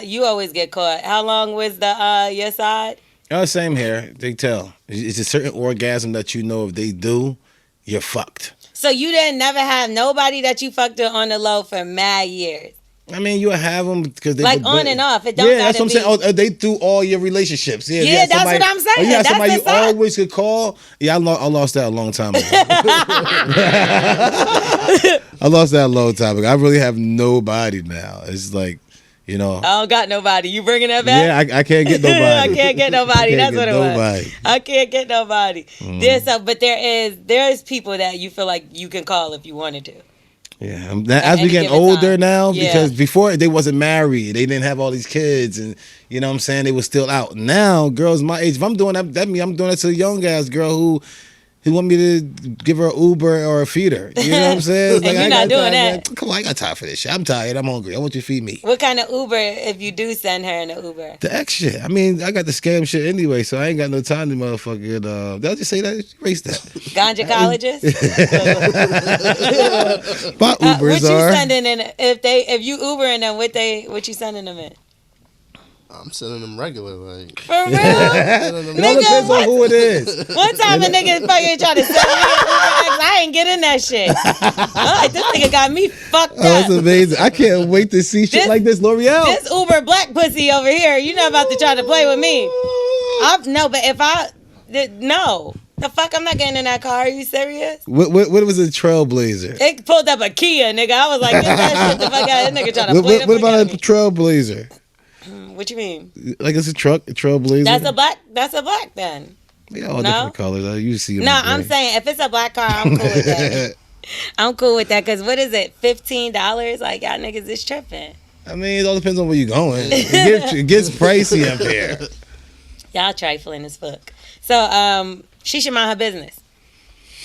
You always get caught. How long was the your side? Oh, same here. They tell. It's a certain orgasm that you know if they do, you're fucked. So you didn't never have nobody that you fucked with on the low for mad years. I mean, you'll have them because they Like on and off. It don't Yeah, that's gotta what I'm saying. be- Oh, they through all your relationships. Yeah, Yeah, you had that's what I'm saying. Oh, you had That's somebody the you side. always could call. Yeah, I lost that a long time ago. I lost that a long time ago. I really have nobody now. It's like, I don't got nobody. You bringing that back? yeah, I can't get nobody. I can't get nobody. I can't That's what get it nobody. was. I can't get nobody. But there is people that you feel like you can call if you wanted to. Yeah, as we any getting given older time. now, Yeah. because before they wasn't married, they didn't have all these kids, and you know what I'm saying, they were still out. Now, girls my age, if I'm doing that means I'm doing that to a young ass girl who want me to give her an Uber or a feeder. You know what I'm saying? It's And I you're ain't not got doing time, that. man. Come on, I got time for this shit. I'm tired. I'm hungry. I want you to feed me. What kind of Uber if you do send her in an Uber? The X shit. I mean, I got the scam shit anyway, so I ain't got no time to motherfucking. Did I just say that? Erase that. Ganjacologist? My Ubers What you are. sending in? If you Ubering them, what you sending them in? I'm sending them regular, like. For real? It all Nigga, depends what? on who it is. One time a nigga fucking tried to sell me an Uber X, I ain't get in that shit. I'm like, this nigga got me fucked Oh, that's up. amazing. I can't wait to see shit This- like this, L'Oreal. This Uber black pussy over here, you not about to try to play with me. No, but no. The fuck, I'm not getting in that car. Are you serious? What was a Trailblazer? It pulled up a Kia, nigga. I was like, get that shit the fuck out. This nigga trying to play the What fuck out about of a me. Trailblazer? What you mean? Like it's a truck, a Trailblazer. That's a black then. They all No? different colors. I usually see them. No, in gray. I'm saying if it's a black car, I'm cool with that. I'm cool with that because what is it? $15? Like y'all niggas is tripping. I mean, it all depends on where you're going. It gets pricey up here. Y'all trifling as fuck. So she should mind her business.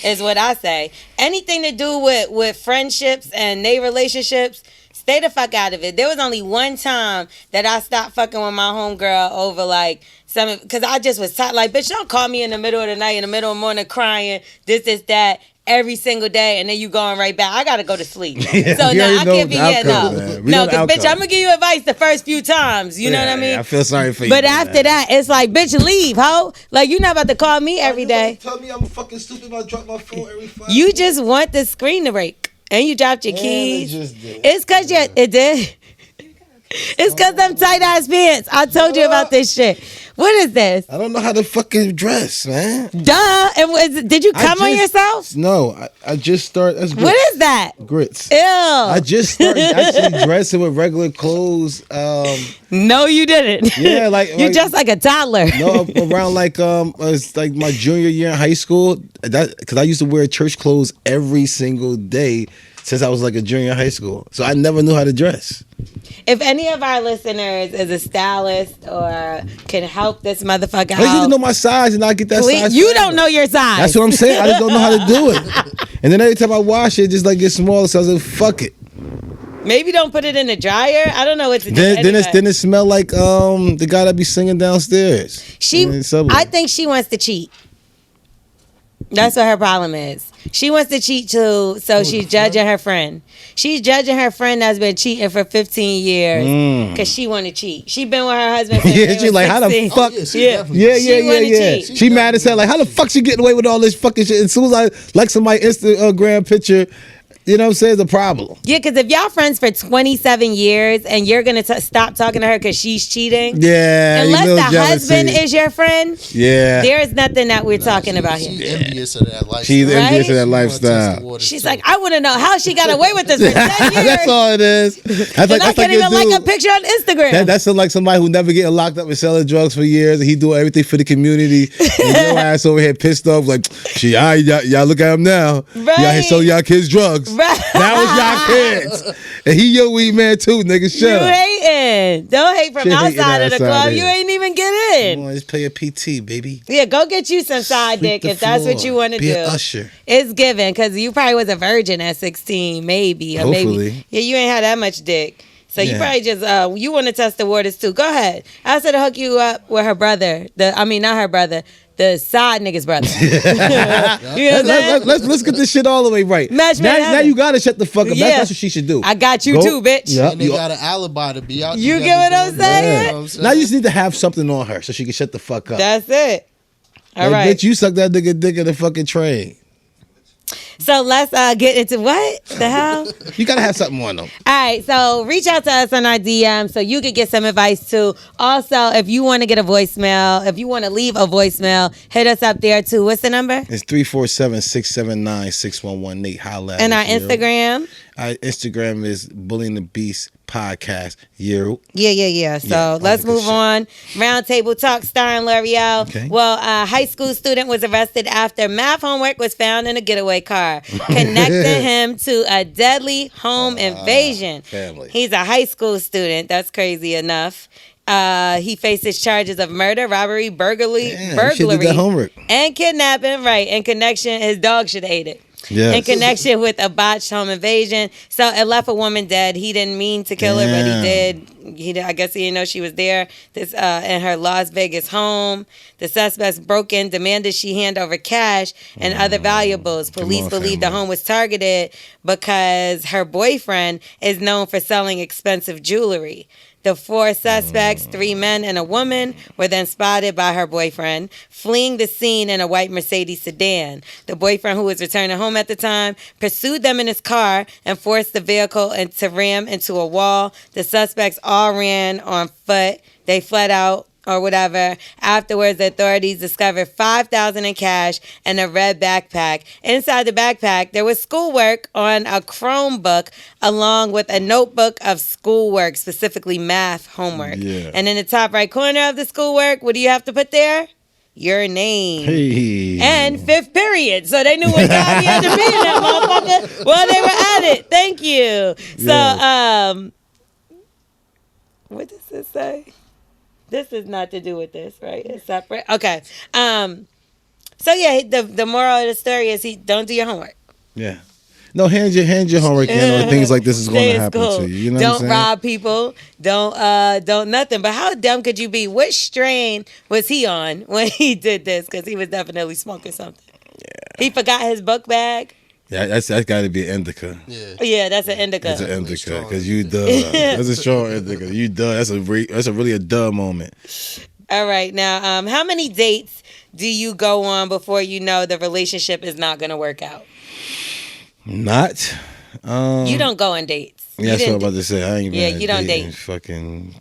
Is what I say. Anything to do with friendships and they relationships, stay the fuck out of it. There was only one time that I stopped fucking with my homegirl over like some, because I just was tired. Like, bitch, don't call me in the middle of the night, in the middle of the morning crying, this, that, every single day, and then you going right back. I gotta go to sleep. Yeah, So we no, already I know can't be the here. outcome, No, man. We know the because bitch, outcome. I'm gonna give you advice the first few times. You know what I mean? I feel sorry for you. But after that, it's like, bitch, leave, ho. Like, you're not about to call me every day. Tell me I'm fucking stupid if I drop my phone every 5 You just want the screen to break. And you dropped your keys. it just did. It's because it did. It's because them tight ass pants. I told you about this shit. What is this? I don't know how to fucking dress, man. Duh. And did you come on yourself? No, I just started. That's grits. What is that? Grits. Ew. I just started actually dressing with regular clothes. No, you didn't. Yeah, like you just like a toddler. no, around it's like my junior year in high school. That because I used to wear church clothes every single day since I was like a junior in high school. So I never knew how to dress. If any of our listeners is a stylist or can help this motherfucker I just need to out, know my size and I get that please, size. you forever. don't know your size. That's what I'm saying. I just don't know how to do it. And then every time I wash it, just like gets smaller. So I was like, fuck it. Maybe don't put it in the dryer. I don't know what to do. Then anyway. it smell like the guy that be singing downstairs. in the subway. I think she wants to cheat. That's what her problem is. She wants to cheat too, so she's judging her friend. She's judging her friend that's been cheating for 15 years because she want to cheat. She been with her husband since Yeah, they she was like, how the 16. fuck? Yeah, she definitely- Yeah. She wanna cheat. She mad as hell. Like, how the fuck she getting away with all this fucking shit? As soon as I like somebody Instagram picture, You know what I'm saying? It's a problem. Yeah, because if y'all friends for 27 years and you're going to stop talking to her because she's cheating. Yeah. Unless you know the husband is your friend. Yeah. There is nothing that we're talking about here. She's envious of that lifestyle. She's envious of that She wanna lifestyle. test the waters, She's too. like, I want to know how she got away with this for 10 years. That's all it is. That's And I can't even like a picture on Instagram. That's like somebody who never getting locked up and selling drugs for years, and he doing everything for the community. And your ass over here pissed off, like, y'all look at him now. Right. Y'all here selling y'all kids drugs. Right. That was y'all kids. And he your weed man too, nigga. Shut You up. hating. Don't hate from She hating outside of the outside club. here. You ain't even get in. Come on, just pay a PT, baby. Yeah, go get you some side Sweep dick the if that's what floor. you want to Be do. an usher. It's given because you probably was a virgin at 16, maybe. Or Hopefully. maybe. Yeah, you ain't had that much dick. So you Yeah. probably just, you want to test the waters too. Go ahead. I said to hook you up with her brother. Not her brother. The side nigga's brother. You know what I'm saying? Let's get this shit all the way right. Match made in Now heaven. you gotta shut the fuck up. Yeah. That's what she should do. I got you Go- too, bitch. Yeah. And they got an alibi to be out. You together get what I'm doing saying? that, you know what I'm saying? Now you just need to have something on her so she can shut the fuck up. That's it. All Like, right. bitch, you suck that nigga dick in the fucking train. So let's get into what the hell? You gotta have something on them. All right, so reach out to us on our DM so you could get some advice too. Also, if you want to get a voicemail, if you want to leave a voicemail, hit us up there too. What's the number? It's 347-679-6118. Holla at And our us, yo. Instagram. Our Instagram is Bullying the Beast Podcast. Yo. Yeah. So Yeah, all let's the good move shit. on. Roundtable talk starring L'Oreal. Okay. Well, a high school student was arrested after math homework was found in a getaway car, connecting him to a deadly home invasion. family. He's a high school student. That's crazy enough. He faces charges of murder, robbery, burglary, Damn, you should do that homework. and kidnapping. Right, in connection, his dog should have ate it. Yes. In connection with a botched home invasion. So it left a woman dead. He didn't mean to kill her, but he did. I guess he didn't know she was there. This in her Las Vegas home. The suspects broke in, demanded she hand over cash and other valuables. Police on, believe the family. home was targeted because her boyfriend is known for selling expensive jewelry. The four suspects, 3 men and a woman, were then spotted by her boyfriend, fleeing the scene in a white Mercedes sedan. The boyfriend, who was returning home at the time, pursued them in his car and forced the vehicle to ram into a wall. The suspects all ran on foot. They fled out or whatever. Afterwards, the authorities discovered $5,000 in cash and a red backpack. Inside the backpack, there was schoolwork on a Chromebook along with a notebook of schoolwork, specifically math homework. Yeah. And in the top right corner of the schoolwork, what do you have to put there? Your name. Hey. And 5th period. So they knew what time you had to be in that motherfucker while they were at it. Thank you. So, what does this say? This is not to do with this, right? It's separate. Okay. So yeah, the moral of the story is don't do your homework. Yeah. No, hand your homework in, or things like this is going Stay to in happen school. to you. You know what I'm Don't saying? rob people. Don't nothing. But how dumb could you be? Which strain was he on when he did this? Because he was definitely smoking something. Yeah. He forgot his book bag. Yeah, that's got to be an indica. Yeah, that's an indica. That's an indica because you duh. That's a strong indica. You duh. That's really a duh moment. All right. Now, how many dates do you go on before you know the relationship is not going to work out? Not. You don't go on dates. Yeah, that's what I'm about to say. I ain't been. Yeah, you don't dating date. Fucking.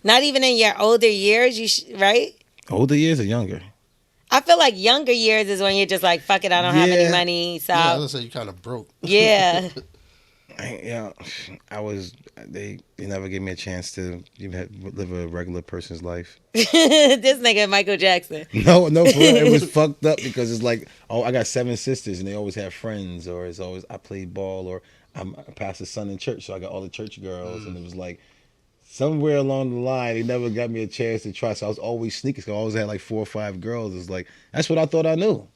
Not even in your older years, right? Older years or younger? I feel like younger years is when you're just like, fuck it, I don't have any money, so I was gonna say you kind of broke. yeah. They never gave me a chance to even live a regular person's life. This nigga Michael Jackson. No, for real. It was fucked up because it's like, oh, I got 7 sisters and they always have friends, or it's always I played ball, or I'm a pastor's son in church, so I got all the church girls, and it was like somewhere along the line they never got me a chance to try. So I was always sneaking. So I always had like 4 or 5 girls. It's like that's what I thought I knew,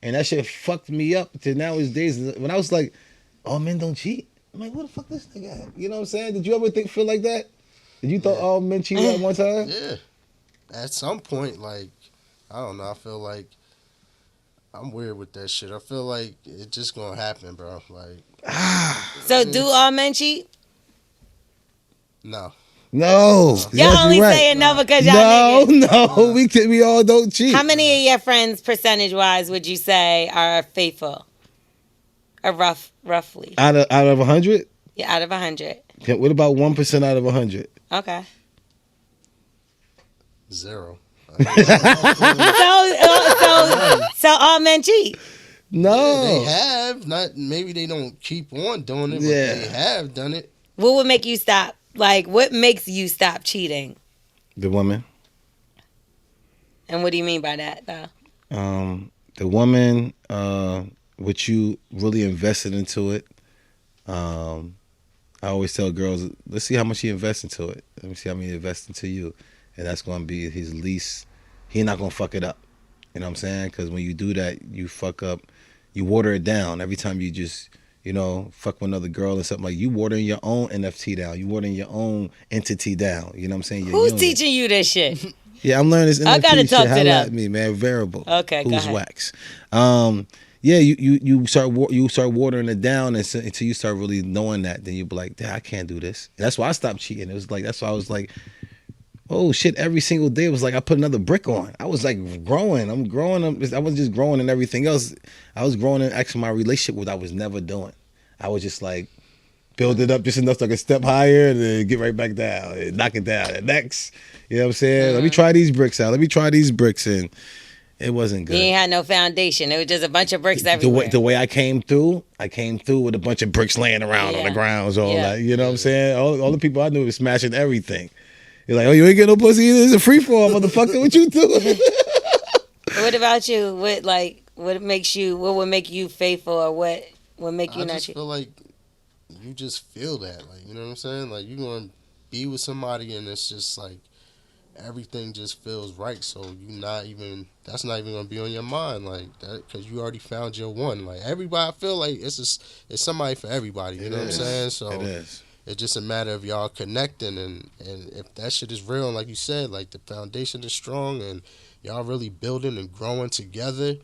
and that shit fucked me up to nowadays. When I was like, all men don't cheat. I'm like, what the fuck this nigga at? You know what I'm saying? Did you ever feel like that? Did you thought all men cheated at one time? Yeah. At some point, like, I don't know. I feel like I'm weird with that shit. I feel like it's just gonna happen, bro. Like, So do all men cheat? no. No. Y'all Yes, only you're right. saying no because y'all niggas. No, we all don't cheat. How many of your friends, percentage wise, would you say are faithful? roughly. Out of 100? Yeah, out of 100. Okay, what about 1% out of 100? Okay. 0. So all men cheat. No. They have. Not maybe they don't keep on doing it, but they have done it. What would make you stop? Like, what makes you stop cheating? The woman. And what do you mean by that, though? The woman, what you really invested into it. I always tell girls, let's see how much he invests into it. Let me see how much he invests into you. And that's going to be his least. He's not going to fuck it up. You know what I'm saying? Because when you do that, you fuck up. You water it down. Every time you just, fuck with another girl or something, like you watering your own NFT down. You watering your own entity down. You know what I'm saying? Who's teaching you this shit? Yeah, I'm learning this NFT I gotta shit. talk to Holla them. at me, man. Variable. Okay, go Who's ahead. Wax? Yeah, you start watering it down until you start really knowing that. Then you be like, damn, I can't do this. And that's why I stopped cheating. It was like that's why I was like, oh shit! Every single day it was like I put another brick on. I was like growing. I'm growing. I was just growing and everything else. I was growing in actually my relationship, what I was never doing. I was just like build it up just enough so I could step higher and then get right back down and knock it down. And next, you know what I'm saying? Let me try these bricks out. Let me try these bricks in. It wasn't good. You ain't had no foundation. It was just a bunch of bricks everywhere. The way I came through with a bunch of bricks laying around on the grounds, all that. You know what I'm saying? All the people I knew were smashing everything. You're like, oh, you ain't get no pussy either? It's a free fall, motherfucker. What you doing? What about you? What would make you faithful, or what would make you not cheat? I feel like you just feel that, like, you know what I'm saying? Like, you're gonna be with somebody and it's just like everything just feels right. So that's not even gonna be on your mind like that, because you already found your one. Like everybody, I feel like it's somebody for everybody. You know what I'm saying? So it is. It's just a matter of y'all connecting, and if that shit is real, and like you said, like the foundation is strong, and y'all really building and growing together,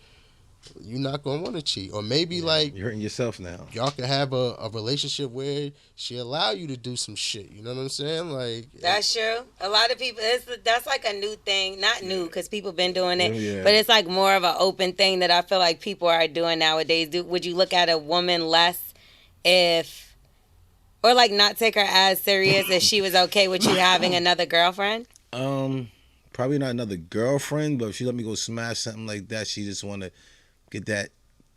you're not gonna want to cheat. Or maybe like you're hurting yourself now. Y'all can have a relationship where she allow you to do some shit. You know what I'm saying? Like that's true. A lot of people, that's like a new thing. Not new, because people been doing it, but it's like more of an open thing that I feel like people are doing nowadays. Would you look at a woman less or like not take her as serious if she was okay with you having another girlfriend? Probably not another girlfriend, but if she let me go smash something like that, she just want to get that.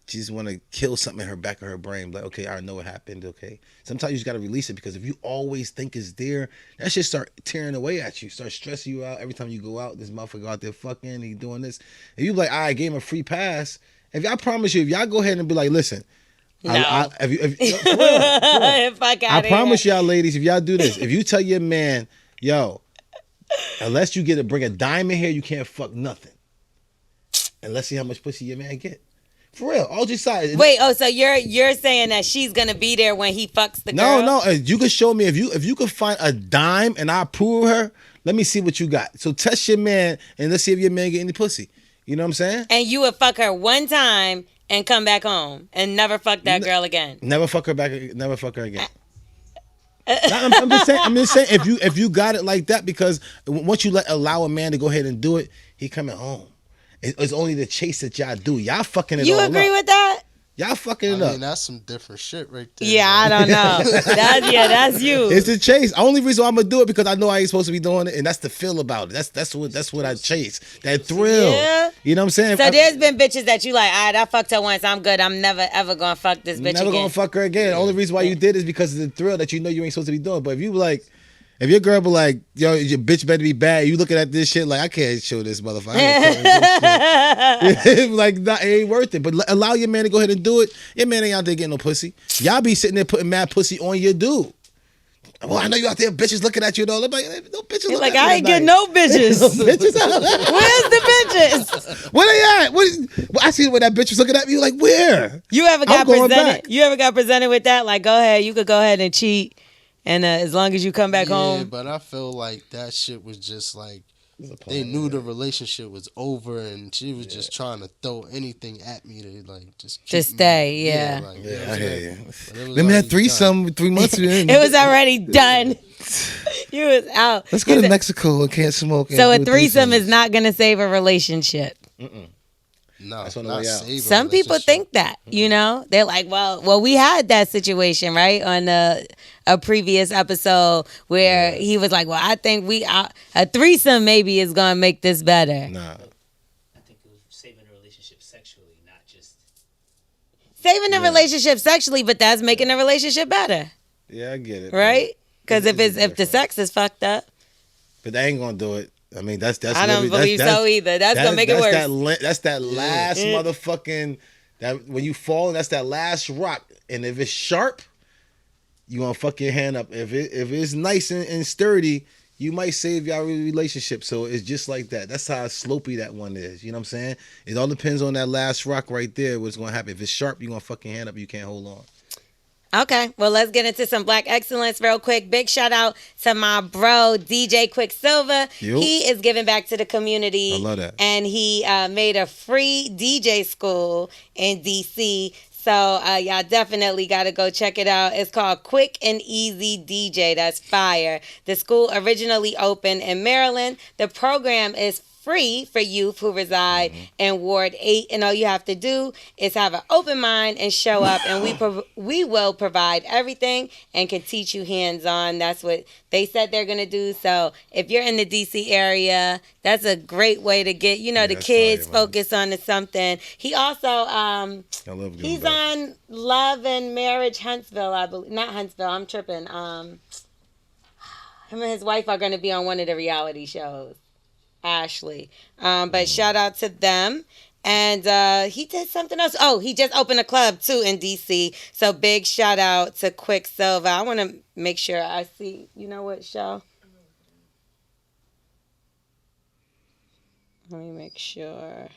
She just want to kill something in her back of her brain. Like, okay, I know what happened. Okay, sometimes you just got to release it, because if you always think it's there, that shit start tearing away at you, start stressing you out. Every time you go out, this motherfucker out there fucking, he doing this, and you be like, all right, I gave him a free pass. I promise you, if y'all go ahead and be like, listen. No. I promise y'all, ladies, if y'all do this, if you tell your man, yo, unless you bring a dime in here, you can't fuck nothing. And let's see how much pussy your man get. For real, all just sides. Wait, so you're saying that she's gonna be there when he fucks the girl? No, you can show me if you can find a dime and I approve her. Let me see what you got. So test your man and let's see if your man get any pussy. You know what I'm saying? And you would fuck her one time and come back home and never fuck that girl again. Never fuck her again. I'm just saying if you got it like that, because once you allow a man to go ahead and do it, he coming home. It's only the chase that y'all do. Y'all fucking it all up. You agree with that? Y'all fucking it up. I mean, that's some different shit right there. Yeah, I don't know. That's you. It's the chase. Only reason I'm gonna do it because I know I ain't supposed to be doing it, and that's the feel about it. That's what I chase. That thrill. Yeah. You know what I'm saying? So there's been bitches that you like, all right, I fucked her once, I'm good. I'm never ever gonna fuck this bitch again. Never gonna fuck her again. The only reason why you did is because of the thrill that you know you ain't supposed to be doing. But if you like, if your girl be like, yo, your bitch better be bad, you looking at this shit like, I can't show this motherfucker. Like, nah, it ain't worth it. But allow your man to go ahead and do it. Your man ain't out there getting no pussy. Y'all be sitting there putting mad pussy on your dude. Well, I know you out there bitches looking at you though. Like, no bitches looking at you. I ain't getting no bitches. No bitches. Where's the bitches? Where they at? I see when that bitch was looking at me like, where? You ever got presented? You ever got presented with that? Like, go ahead, you could go ahead and cheat. And as long as you come back home. Yeah, but I feel like that shit was just like, they knew the relationship was over, and she was just trying to throw anything at me to like just keep stay. Me. Yeah. I hear you. Let me have threesome 3 months in. It was already done. You was out. Let's go to Mexico and can't smoke. So a threesome is not gonna save a relationship. No, that's on the not way out. saving Some people relationship. think that, you know, they're like, well, we had that situation, right, on a previous episode where he was like, well, I think a threesome maybe is gonna make this better. Nah. I think it was saving a relationship sexually, not just. Saving the relationship sexually, but that's making the relationship better, Yeah, I get it. right? Because if It's the different. sex is fucked up, But they ain't gonna do it. I mean, that's. I don't literally- believe so either. That's gonna make it worse. That's that last motherfucking. That when you fall, that's that last rock. And if it's sharp, you gonna fuck your hand up. If it's nice and sturdy, you might save your relationship. So it's just like that. That's how slopey that one is. You know what I'm saying? It all depends on that last rock right there. What's gonna happen? If it's sharp, you gonna fuck your hand up. You can't hold on. Okay, well, let's get into some Black excellence real quick. Big shout out to my bro, DJ Quicksilver. Yo. He is giving back to the community. I love that. And he made a free DJ school in D.C., so y'all definitely got to go check it out. It's called Quick and Easy DJ. That's fire. The school originally opened in Maryland. The program is free for youth who reside in Ward 8, and all you have to do is have an open mind and show up, and we will provide everything and can teach you hands-on. That's what they said they're going to do. So if you're in the D.C. area, that's a great way to get, the that's kids fire, man. focus on something. He also, I love he's back. on Love and Marriage Huntsville, I believe. Not Huntsville, I'm tripping. Him and his wife are going to be on one of the reality shows. Ashley. But shout out to them. And he did something else. Oh, he just opened a club too in DC. So big shout out to Quicksilver. I want to make sure I see, you know what, show? Let me make sure.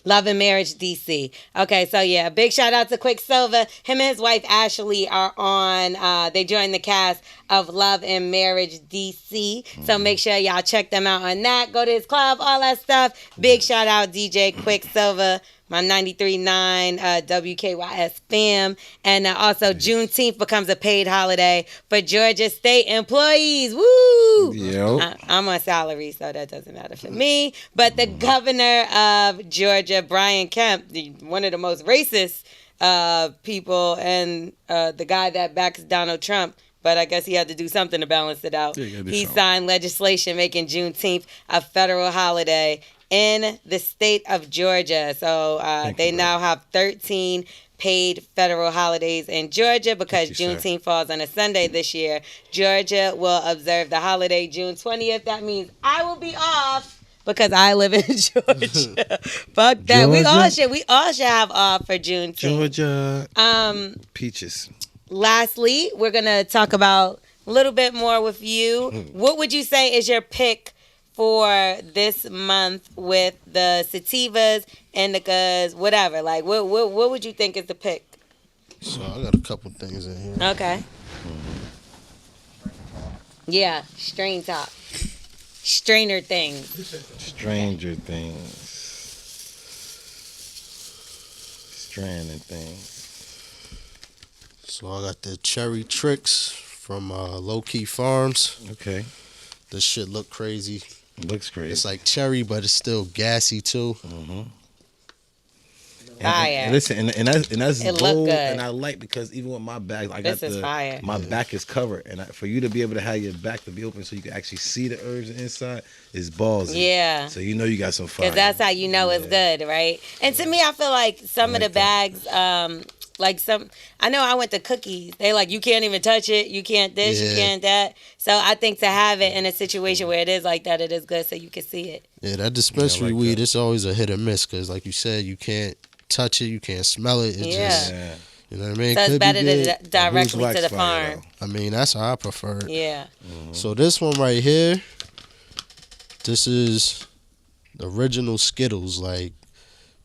Love and Marriage DC. Okay, so yeah, big shout out to Quicksilver. Him and his wife Ashley are on, they joined the cast of Love and Marriage DC. So make sure y'all check them out on that. Go to his club, all that stuff. Big shout out DJ Quicksilver, my 93.9 WKYS fam. And also Juneteenth becomes a paid holiday for Georgia State employees. Woo! Yo. I'm on salary, so that doesn't matter for me. But the governor of Georgia, Brian Kemp, one of the most racist people, and the guy that backs Donald Trump, but I guess he had to do something to balance it out. He signed legislation making Juneteenth a federal holiday in the state of Georgia. So they now have 13 paid federal holidays in Georgia because Juneteenth falls on a Sunday this year. Georgia will observe the holiday June 20th. That means I will be off because I live in Georgia. Fuck that. Georgia. We all should have off for Juneteenth. Georgia. Peaches. Lastly, we're going to talk about a little bit more with you. What would you say is your pick for this month with the sativas, indicas, whatever? Like, what would you think is the pick? So I got a couple things in here. Okay. Yeah, strain top. Strainer things. Stranger things. Stranding things. So I got the Cherry Tricks from Low Key Farms. Okay. This shit look crazy. Looks crazy. It's like cherry, but it's still gassy too. Fire. And listen, and that's It look gold, good. and I like because even with my back, I got This is fire. my back is covered, and for you to be able to have your back to be open so you can actually see the herbs inside is ballsy. Yeah. So you know you got some fire. Because that's how you know it's good, right? And to me, I feel like some of the bags, I know I went to cookies. They like, you can't even touch it. You can't this, you can't that. So I think to have it in a situation where it is like that, it is good so you can see it. Yeah, that dispensary like weed, that. it's always a hit or miss because, like you said, you can't touch it, you can't smell it. It just, Yeah. you know what I mean? So it's Could be better good. to directly Who's to the wax fire, farm. I mean, that's how I prefer it. Yeah. So this one right here, this is original Skittles. Like,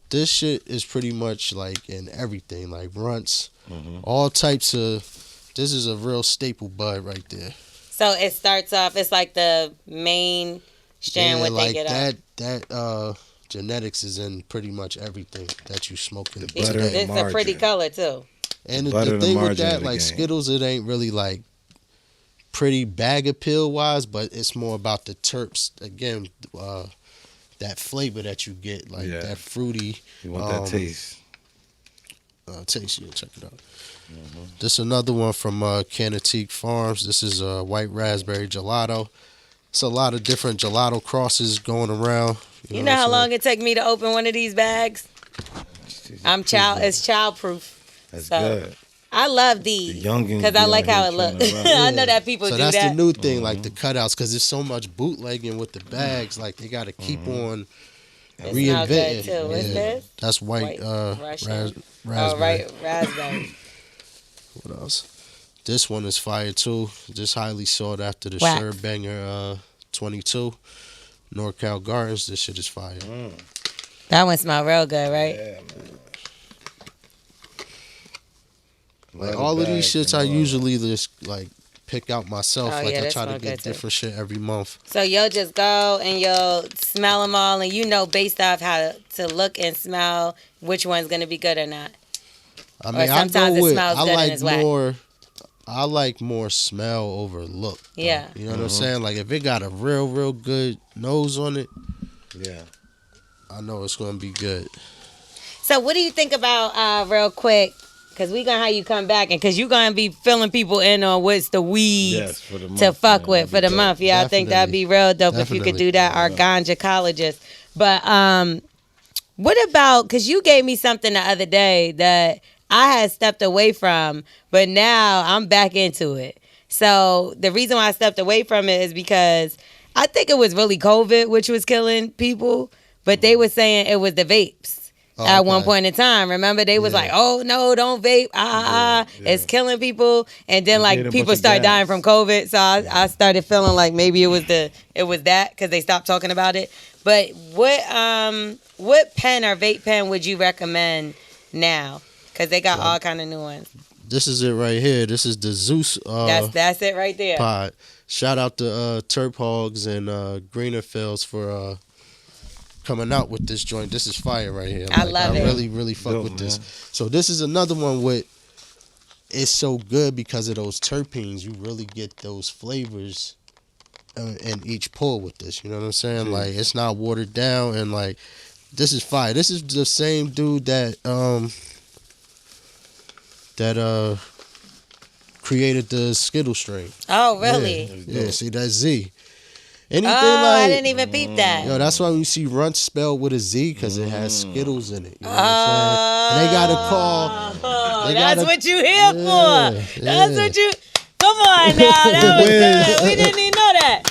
this shit is pretty much like in everything, like runts, all types of. This is a real staple bud right there. So it starts off, it's like the main strand what like they get that. up. That genetics is in pretty much everything that you smoking. The butter and It's a pretty margarine. color too. And Butter the thing and with that, margarine like again. Skittles, it ain't really like pretty bag appeal wise, but it's more about the terps. Again, that flavor that you get, like Yeah. that fruity. You want that taste. Taste you. Check it out. This is another one from Canatique Farms. This is white raspberry gelato. It's a lot of different gelato crosses going around. You know how long it take me to open one of these bags? It's child proof. That's So, good. I love these The youngins because I be like out how here it looks. trying to run. I know that people So do that's that. the new thing, like the cutouts, because there's so much bootlegging with the bags. Like they got to keep on It smell good, reinventing. too. What's this? That's white, Russian. raspberry. Oh, right, raspberry. What else? This one is fire too. Just highly sought after the Wax. Sure Banger 22 NorCal Gardens. This shit is fire. That one smell real good, right? Yeah, man. Like all of these shits, I usually just like pick out myself. Oh, Like yeah, I this try to smell get good, too. different shit every month. So you'll just go and you'll smell them all, and you know based off how to look and smell which one's gonna be good or not. I mean, I sometimes go it with smells I good and like it's whack. more. I like more smell over look. though. Yeah. You know what I'm saying? Like if it got a real good nose on it, Yeah. I know it's gonna be good. So what do you think about real quick? Because we gonna have you come back, and because you gonna be filling people in on what's the weeds Yes, for the month, to fuck man. with for the That'd be month. Yeah, I think that'd be real dope if you could Definitely. do that. Our ganjacologist. But what about? Because you gave me something the other day that I had stepped away from, but now I'm back into it. So the reason why I stepped away from it is because I think it was really COVID, which was killing people, but they were saying it was the vapes. Oh, At one okay. point in time, remember they was Yeah. like, "Oh no, don't vape! It's killing people." And then They like did a people bunch of start dying gas. from COVID, so I started feeling like maybe it was that because they stopped talking about it. But what pen or vape pen would you recommend now? Because they got all kind of new ones. This is it right here. This is the Zeus That's it right there. pod. Shout out to Terp Hogs and Greenerfields for coming out with this joint. This is fire right here. I love it. I really fuck Dope, with this. man. So this is another one with. It's so good because of those terpenes. You really get those flavors in each pull with this. You know what I'm saying? Like it's not watered down and like this is fire. This is the same dude that created the Skittle strain. Oh really? Yeah, see that's Z. Anything I like didn't even peep that. yo, that's why when you see Runch spelled with a Z because it has Skittles in it. You know what I'm saying? And they got to call. Oh, They that's gotta- what you here Yeah, for. That's yeah. what you. Come on now, that was Wiz. good. We didn't even know that.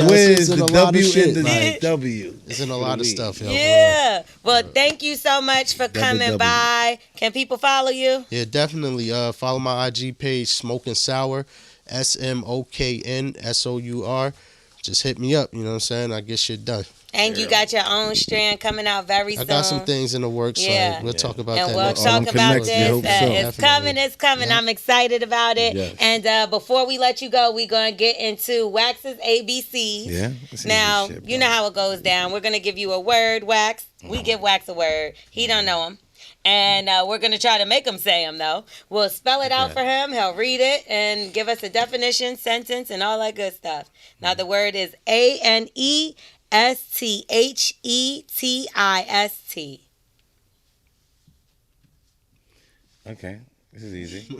Wiz, in the a lot of W shit, and the like- W. It's in a lot of stuff, yo. Yeah. Well, thank you so much for coming W. by. Can people follow you? Yeah, definitely. Follow my IG page, Smoking Sour, SMOKNSOUR. Just hit me up. You know what I'm saying? I get shit done. And you got your own strand coming out very soon. I got some things in the works. Yeah. Like, we'll talk about And that. we'll next talk week. about connects, we this. hope so. It's coming, Definitely. it's coming. Yeah. I'm excited about it. Yes. And before we let you go, we're going to get into Wax's ABCs. Yeah. That's Now, easy shit, you bro. know how it goes down. We're going to give you a word, Wax. We give Wax a word. He don't know him. And we're going to try to make him say them, though. We'll spell it out for him. He'll read it and give us a definition, sentence, and all that good stuff. Now, the word is ANESTHETIST. Okay, this is easy.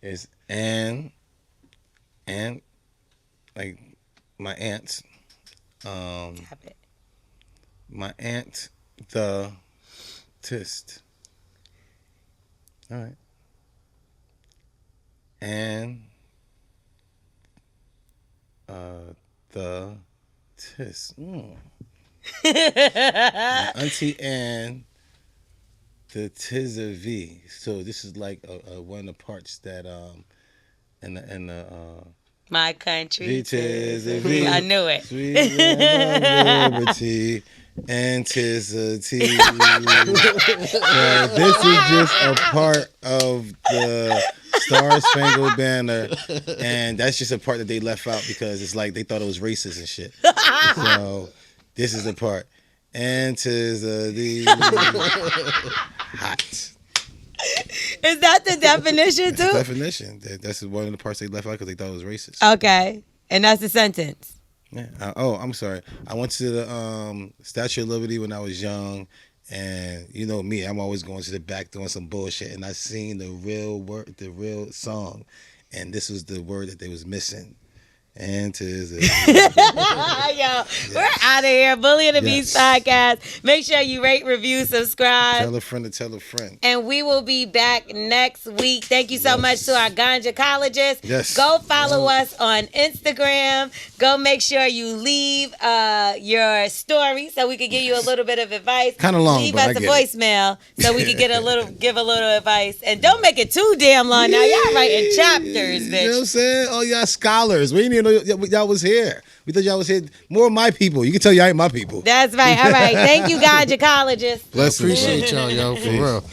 It's and like my aunts. Tap it. My aunt the tist. All right. And the tist. My Auntie Ann the tis a V. So this is like one of the parts that in the My country. tis a V. I knew it. Sweet liberty and tis a T. So this is just a part of the Star Spangled Banner, and that's just a part that they left out because it's like they thought it was racist and shit. So this is the part. And 'tis the hot. Is that the definition That's too? the definition. That's one of the parts they left out because they thought it was racist. Okay, and that's the sentence. Yeah. I'm sorry. I went to the Statue of Liberty when I was young, and you know me, I'm always going to the back doing some bullshit, and I seen the real word, the real song, and this was the word that they was missing. And 'tis Yo, we're out of here. Bully and the Beast podcast. Make sure you rate, review, subscribe. Tell a friend to tell a friend. And we will be back next week. Thank you so much to our ganjacologist. Yes. Go follow us on Instagram. Go make sure you leave your story so we can give you a little bit of advice. Kind of long, leave but us I a get voicemail so we can give a little advice. And don't make it too damn long. Now y'all writing chapters, You know what bitch. I'm saying? Oh, y'all scholars. We didn't even know y'all was here. We thought y'all was here. More of my people. You can tell y'all ain't my people. That's right. All right. Thank you, ganjacologist. I appreciate y'all, yo, for real.